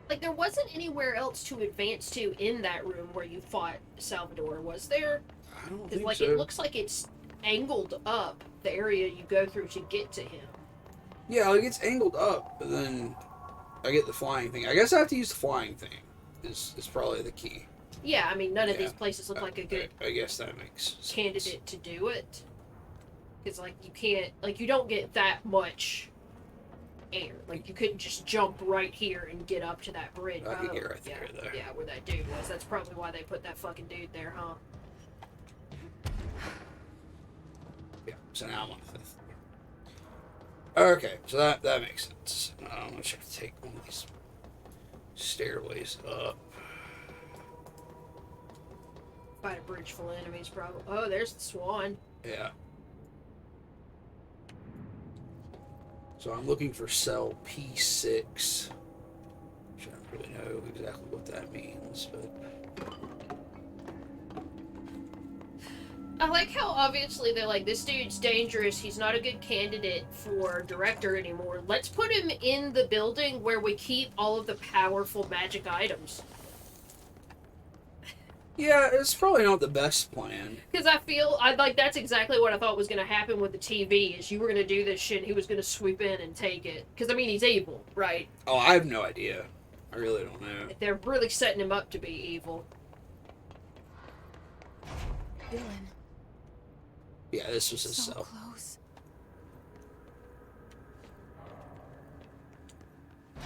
Like, there wasn't anywhere else to advance to in that room where you fought Salvador, was there? I don't Because, think like, so. it looks like it's angled up the area you go through to get to him. Yeah, like it's angled up, but then I get the flying thing. I guess I have to use the flying thing. Is probably the key. Yeah, I mean, none of Yeah. these places look like a good I guess that makes sense. candidate to do it. Because, like, you can't, like, you don't get that much air. Like, you couldn't just jump right here and get up to that bridge. I could get right yeah, there, though. Yeah, where that dude was. That's probably why they put that fucking dude there, huh? Yeah, so now I'm on the 5th floor. Okay, so that makes sense. I'm gonna have to take one of these stairways up. Fight a bridge full of enemies, probably. Oh, there's the swan. Yeah. So I'm looking for cell P6. Which I don't really know exactly what that means, but I like how obviously they're like, this dude's dangerous, he's not a good candidate for director anymore. Let's put him in the building where we keep all of the powerful magic items. yeah, it's probably not the best plan. Because I like that's exactly what I thought was going to happen with the TV, is you were going to do this shit and he was going to swoop in and take it. Because, I mean, he's evil, right? Oh, I have no idea. I really don't know. They're really setting him up to be evil. Dylan, Yeah, this was his so cell. close.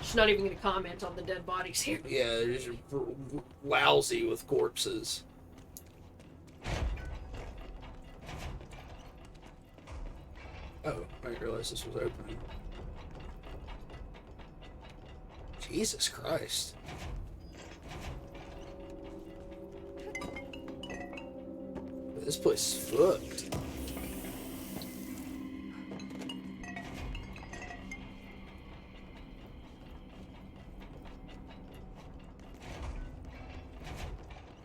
She's not even going to comment on the dead bodies here. Yeah, they're just lousy with corpses. Oh, I didn't realize this was open. Jesus Christ. This place is fucked.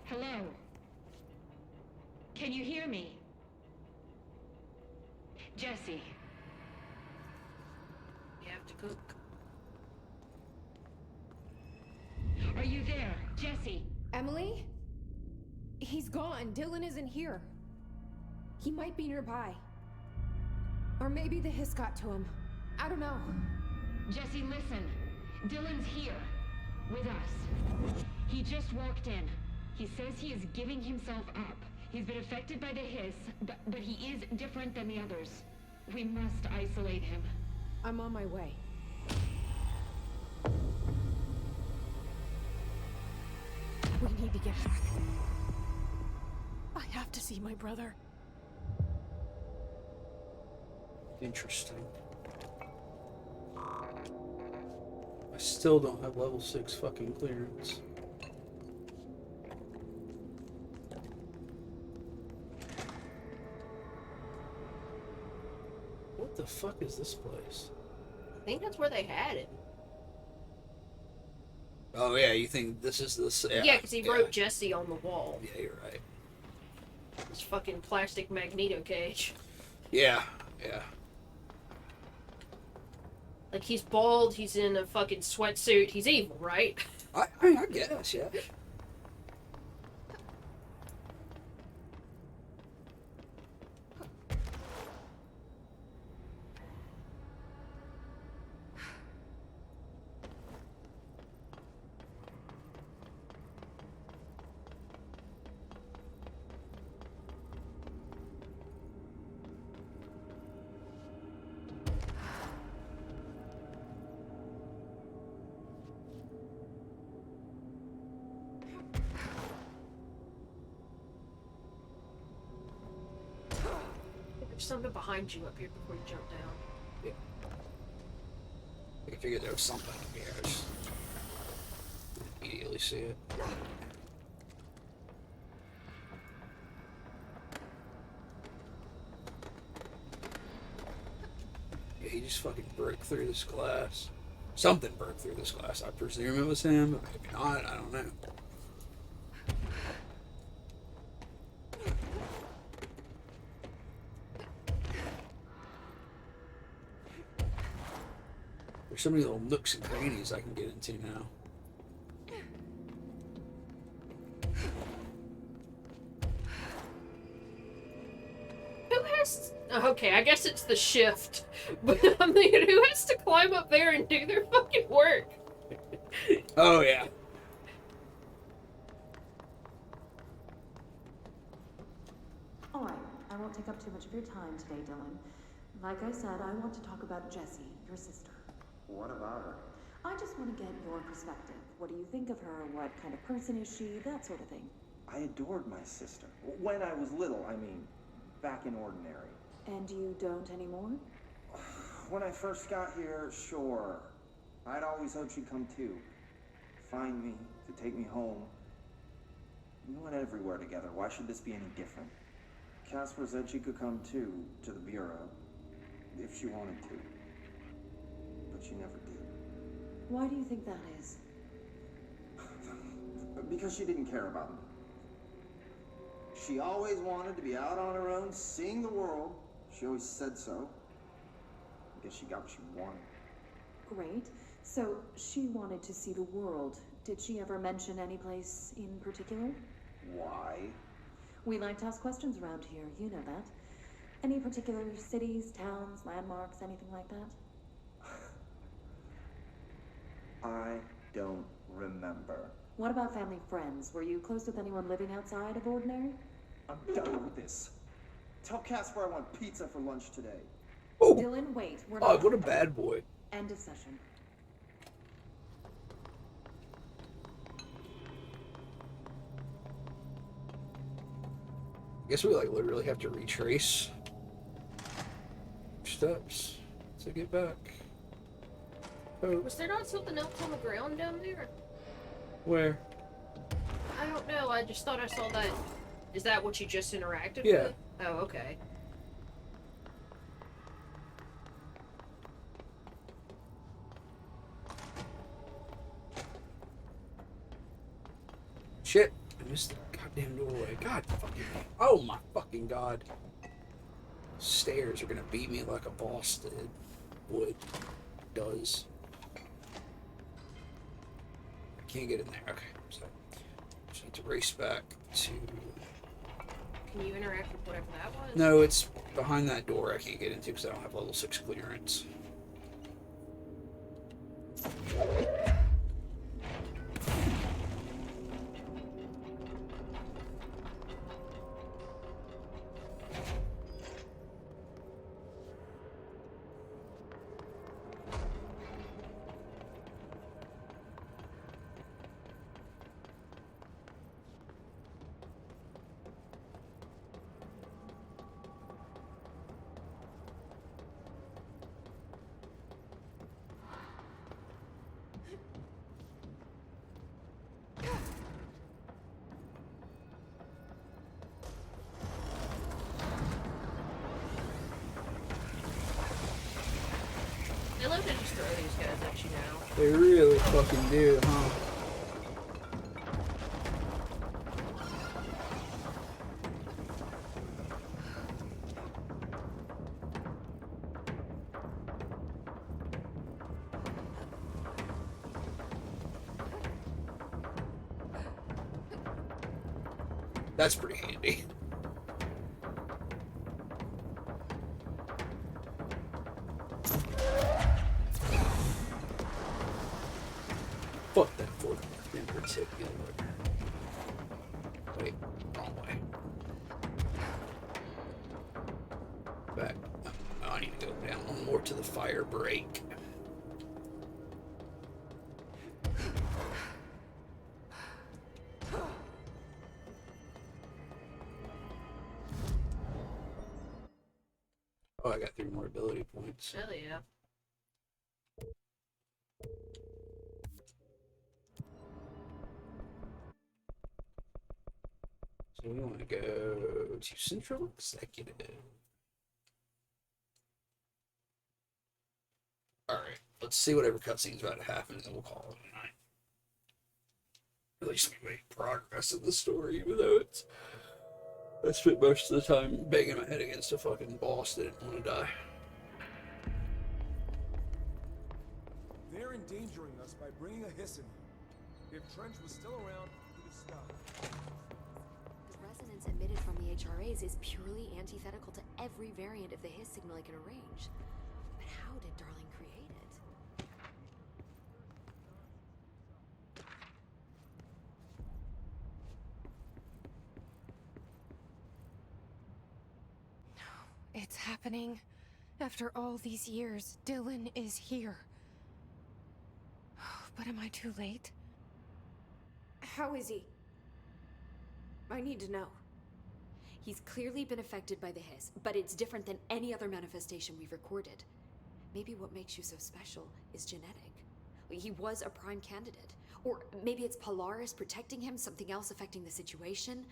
Hello? Can you hear me? Jesse, You have to cook. are you there? Jesse, Emily? He's gone. Dylan isn't here. He might be nearby. Or maybe the hiss got to him. I don't know. Jesse, listen. Dylan's here. With us. He just walked in. He says he is giving himself up. He's been affected by the hiss, but he is different than the others. We must isolate him. I'm on my way. We need to get back. I have to see my brother. Interesting. I still don't have level 6 fucking clearance. What the fuck is this place? I think that's where they had it. Oh yeah, you think this is this? Yeah, because he wrote Jesse on the wall. Yeah, you're right. This fucking plastic magneto cage. Yeah, yeah. Like, he's bald, he's in a fucking sweatsuit, he's evil, right? I guess, yeah. There's something behind you up here before you jump down. Yeah. I figured there was something here. I just immediately see it. Yeah, he just fucking broke through this glass. Something broke through this glass. I presume it was him, but maybe not. I don't know. There's so many little nooks and crannies I can get into now. Who has... Okay, I guess it's the shift. But I'm thinking, who has to climb up there and do their fucking work? Oh, yeah. Alright, I won't take up too much of your time today, Dylan. Like I said, I want to talk about Jessie, your sister. What about her? I just want to get your perspective. What do you think of her? What kind of person is she? That sort of thing. I adored my sister. When I was little, I mean, back in Ordinary. And you don't anymore? When I first got here, sure. I'd always hoped she'd come too. Find me, to take me home. We went everywhere together. Why should this be any different? Casper said she could come too, to the Bureau, if she wanted to. But she never did. Why do you think that is? Because she didn't care about me. She always wanted to be out on her own, seeing the world. She always said so. I guess she got what she wanted. Great. So, she wanted to see the world. Did she ever mention any place in particular? Why? We like to ask questions around here, you know that. Any particular cities, towns, landmarks, anything like that? I don't remember. What about family friends? Were you close with anyone living outside of Ordinary? I'm done with this. Tell Casper I want pizza for lunch today. Oh, Dylan, wait. We're oh, not. what a bad boy. End of session. I guess we like literally have to retrace steps to get back. Oh, Was there not something else on the ground down there? where? I don't know, I just thought I saw that. Is that what you just interacted Yeah. with? Oh, okay. Shit, I missed the goddamn doorway. God fucking. Oh my fucking god. Stairs are gonna beat me like a boss did. Would. Does. I can't get in there. Okay, so just need to race back to Can you interact with whatever that was? No, it's behind that door I can't get into because I don't have level 6 clearance. They love to just throw these guys at you now. They really fucking do, huh? That's pretty handy. Fuck that fourth one in particular. Wait, wrong way. Back. I need to go down one more to the fire break. Oh, I got 3 more ability points. Hell yeah. So we want to go to Central Executive. Alright, let's see whatever cutscene's about to happen and then we'll call it a night. At least we make progress in the story, even though it's... I spent most of the time banging my head against a fucking boss that didn't want to die. They're endangering us by bringing a Hiss in here. If Trench was still around, he would stop. The resonance emitted from the HRAs is purely antithetical to every variant of the Hiss signal I can arrange. But how did Darling create it? It's happening. After all these years, Dylan is here. But am I too late? How is he? I need to know. He's clearly been affected by the Hiss, but it's different than any other manifestation we've recorded. Maybe what makes you so special is genetic. He was a prime candidate. Or maybe it's Polaris protecting him, something else affecting the situation.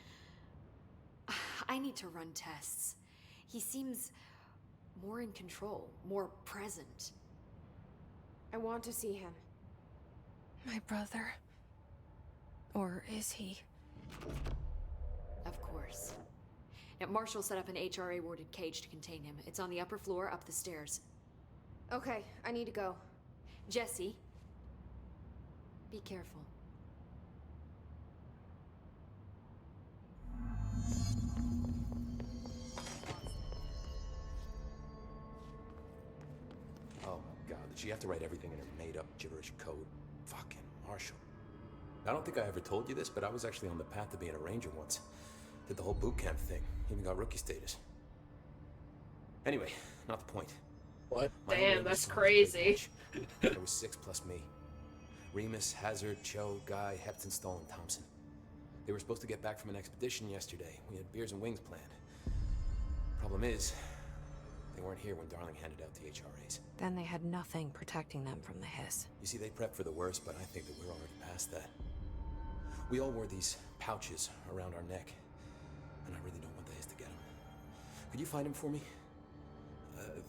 I need to run tests. He seems more in control, more present. I want to see him. My brother. Or is he? Of course. Now, Marshall set up an HRA-warded cage to contain him. It's on the upper floor, up the stairs. Okay, I need to go. Jesse, be careful. Oh my god, did she have to write everything in her made-up gibberish code? Fucking Marshall. I don't think I ever told you this, but I was actually on the path to being a ranger once. Did the whole boot camp thing. Even got rookie status. Anyway, not the point. What? Damn, that's crazy. There was 6 plus me. Remus, Hazard, Cho, Guy, Hepton, Stoll, and Thompson. They were supposed to get back from an expedition yesterday. We had beers and wings planned. Problem is, they weren't here when Darling handed out the HRAs. Then they had nothing protecting them from the Hiss. You see, they prepped for the worst, but I think that we're already past that. We all wore these pouches around our neck, and I really don't want the Hiss to get them. Could you find them for me?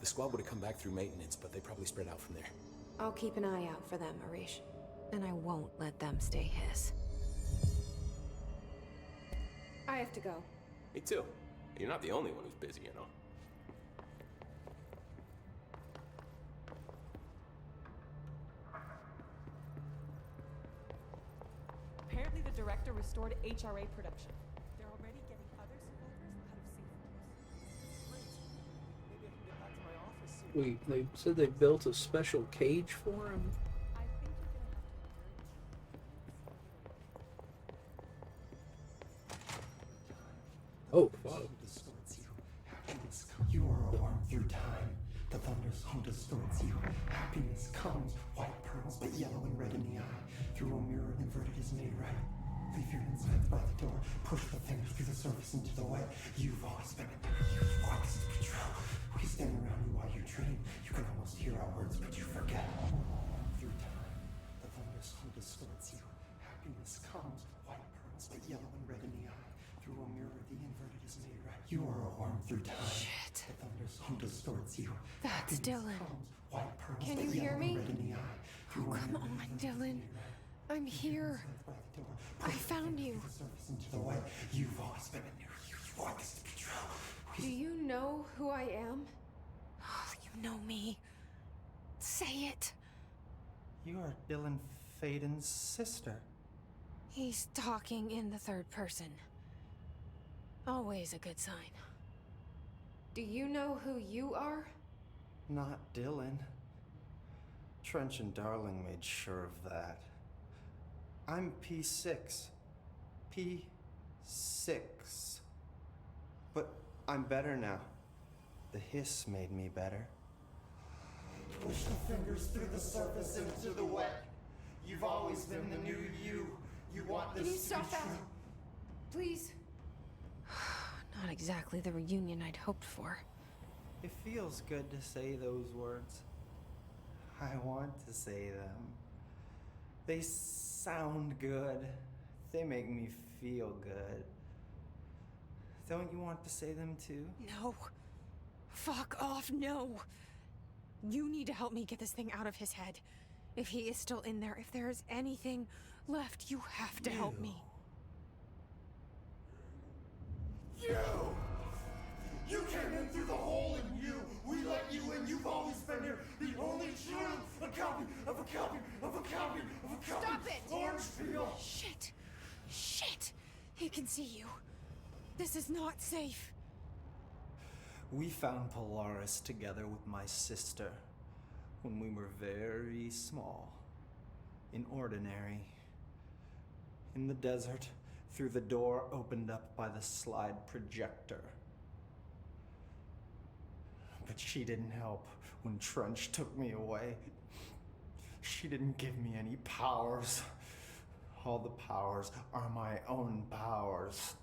The squad would have come back through maintenance, but they probably spread out from there. I'll keep an eye out for them, Arish. And I won't let them stay Hiss. I have to go. Me too. You're not the only one who's busy, you know. Apparently the director restored HRA production. They're already getting other survivors Wait, they said they built a special cage for him? Oh, fuck. You are a worm through time. The thunder's home distorts you. Happiness comes, white pearls, but yellow and red in the eye. Through a mirror inverted is made right. Leave your insides by the door. Push the fingers through the surface into the way. You've always been in there. You've always to be true. We stand around you while you dream. You can almost hear our words, but you forget. Through time, the thunder's home distorts you. Happiness comes, white pearls, but yellow and red in the eye. Through a mirror, the inverted is made right. You are a worm through time. Shit. The thunder's home distorts you. That's Dylan. White pearls, Can but you hear yellow me? and red in the eye. Through a Come mirror, on, the inverted is Dylan. made right. I'm here. I found you. Into the way. You've always been in there. You want this to be true. Do you know who I am? Oh, you know me. Say it. You are Dylan Faden's sister. He's talking in the third person. Always a good sign. Do you know who you are? Not Dylan. Trench and Darling made sure of that. I'm P6. P6. But I'm better now. The hiss made me better. Push the fingers through the surface into the wet. You've always been the new you. You want this Can you to stop be that? true. Please. Not exactly the reunion I'd hoped for. It feels good to say those words. I want to say them. They sound good. They make me feel good. Don't you want to say them too? No. Fuck off, no. You need to help me get this thing out of his head. If he is still in there, if there is anything left, you have to help me. You! You came in through the hole in you! We let you in, you've always been here! The only truth! A copy of a copy of a copy of a copy! Stop it! Orange peel! Shit! Shit! He can see you. This is not safe. We found Polaris together with my sister when we were very small. In Ordinary. In the desert, through the door opened up by the slide projector. But she didn't help when Trench took me away. She didn't give me any powers. All the powers are my own powers.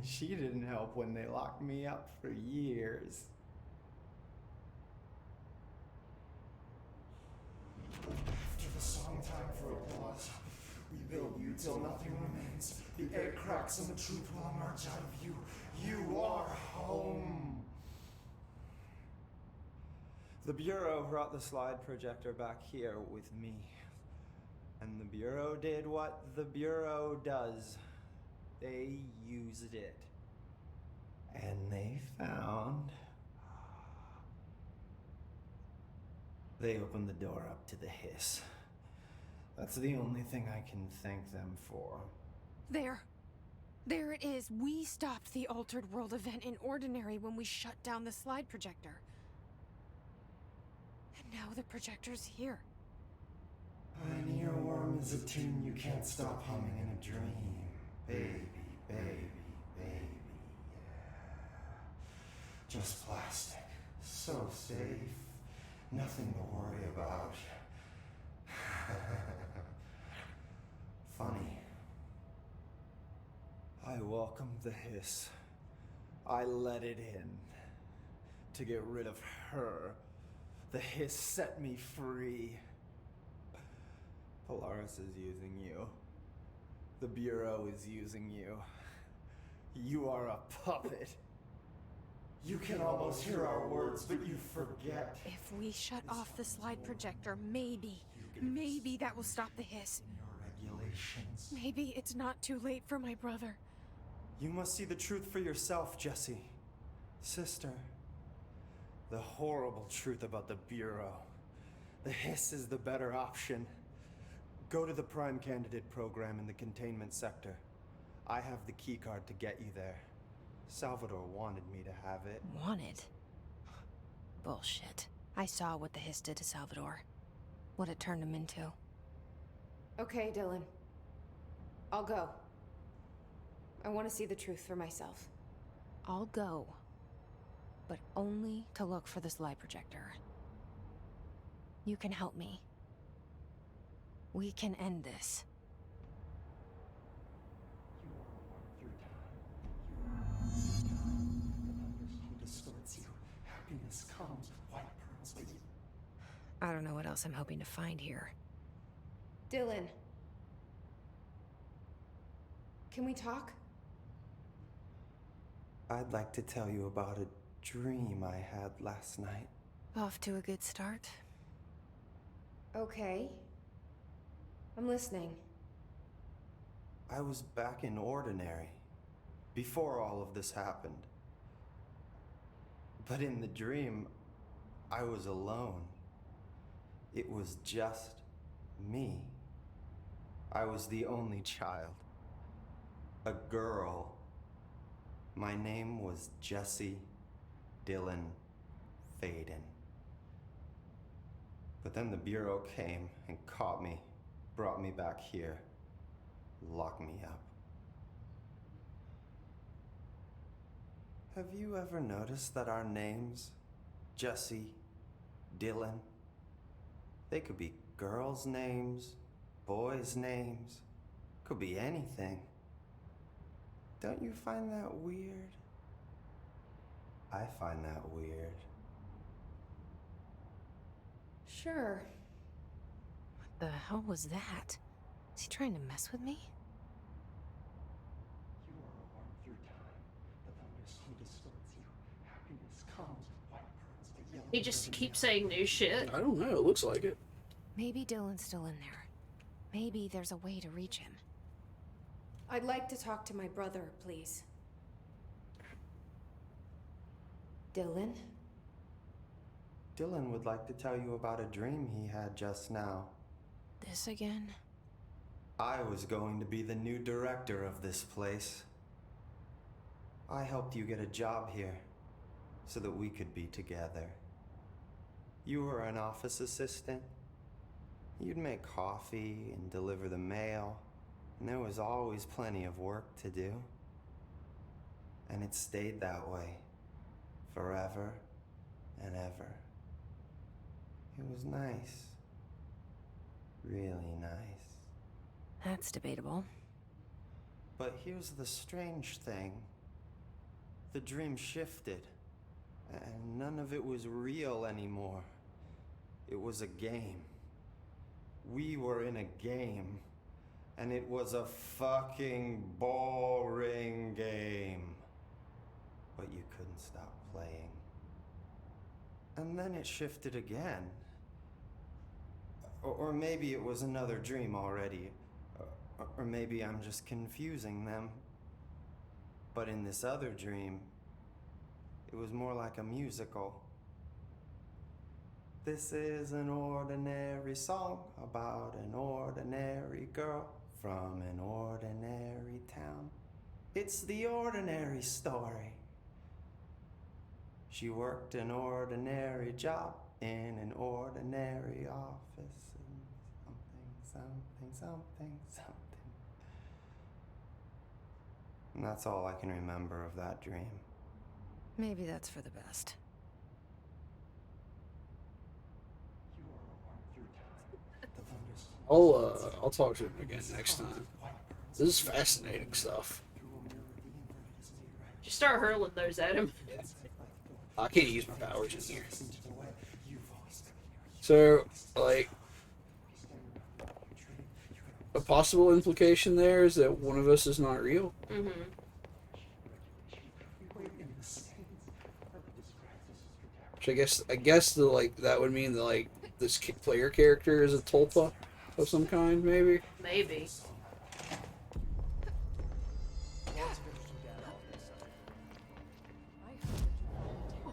She didn't help when they locked me up for years. After the song time for applause, we build you till nothing remains. The egg cracks and the truth will emerge out of you. You are home. The Bureau brought the slide projector back here with me. And the Bureau did what the Bureau does. They used it. And they found... They opened the door up to the hiss. That's the only thing I can thank them for. There. There it is. We stopped the Altered World event in Ordinary when we shut down the slide projector. And now the projector's here. An earworm is a tune you can't stop humming in a dream. Baby, baby, baby, yeah. Just plastic. So safe. Nothing to worry about. Funny. I welcomed the hiss. I let it in. To get rid of her. The hiss set me free. Polaris is using you. The Bureau is using you. You are a puppet. You can almost hear our words, but you forget. If we shut off the slide projector, maybe that will stop the hiss. Your regulations. Maybe it's not too late for my brother. You must see the truth for yourself, Jesse. Sister. The horrible truth about the Bureau. The hiss is the better option. Go to the Prime Candidate program in the containment sector. I have the keycard to get you there. Salvador wanted me to have it. Wanted? Bullshit. I saw what the Hiss did to Salvador. What it turned him into. Okay, Dylan. I'll go. I want to see the truth for myself. I'll go. But only to look for this lie projector. You can help me. We can end this. Distorts you. Happiness comes, white pearls, but you... I don't know what else I'm hoping to find here. Dylan. Can we talk? I'd like to tell you about a dream I had last night. Off to a good start. Okay. I'm listening. I was back in Ordinary, before all of this happened. But in the dream, I was alone. It was just me. I was the only child. A girl. My name was Jesse Dylan Faden. But then the Bureau came and caught me, brought me back here, locked me up. Have you ever noticed that our names, Jesse, Dylan, they could be girls' names, boys' names, could be anything. Don't you find that weird? I find that weird. Sure. What the hell was that? Is he trying to mess with me? You are a worm through time. The thunderstorm distorts you. Happiness comes, white pearls, but yellow... He just keeps saying new shit. I don't know. It looks like it. Maybe Dylan's still in there. Maybe there's a way to reach him. I'd like to talk to my brother, please. Dylan? Dylan would like to tell you about a dream he had just now. This again? I was going to be the new director of this place. I helped you get a job here, so that we could be together. You were an office assistant. You'd make coffee and deliver the mail, and there was always plenty of work to do. And it stayed that way, forever and ever. It was nice. Really nice. That's debatable. But here's the strange thing. The dream shifted, and none of it was real anymore. It was a game. We were in a game, and it was a fucking boring game. But you couldn't stop playing. And then it shifted again. Or maybe it was another dream already. Or maybe I'm just confusing them. But in this other dream, it was more like a musical. This is an ordinary song about an ordinary girl from an ordinary town. It's the ordinary story. She worked an ordinary job in an ordinary office. And something. And that's all I can remember of that dream. Maybe that's for the best. I'll talk to him again next time. This is fascinating stuff. Just start hurling those at him. I can't use my powers in here. So, like, a possible implication there is that one of us is not real. Mm-hmm. Which I guess that would mean that like this player character is a tulpa of some kind, maybe. Maybe.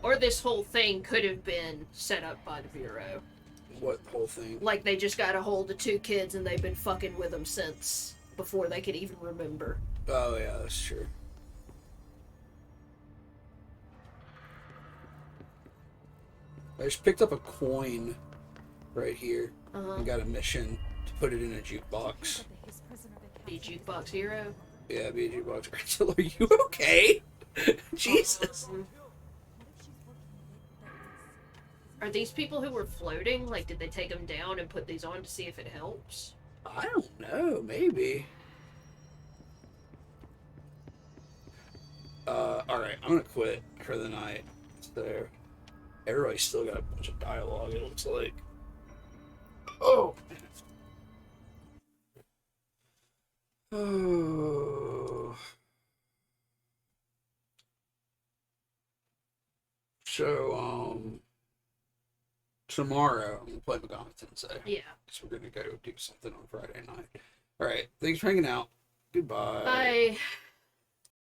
Or this whole thing could have been set up by the Bureau. What whole thing? Like they just got a hold of two kids and they've been fucking with them since before they could even remember. Oh yeah, that's true. I just picked up a coin right here. Uh-huh. And got a mission to put it in a jukebox. Be jukebox hero. Yeah, be a jukebox. Rachel, are you okay? Jesus. Are these people who were floating? Like, did they take them down and put these on to see if it helps? I don't know. Maybe. Alright. I'm gonna quit for the night. So, everybody's still got a bunch of dialogue, it looks like. Oh! Oh. So, tomorrow I'm gonna play Megami Tensei. Yeah. So we're gonna go do something on Friday night. Alright, thanks for hanging out. Goodbye. Bye.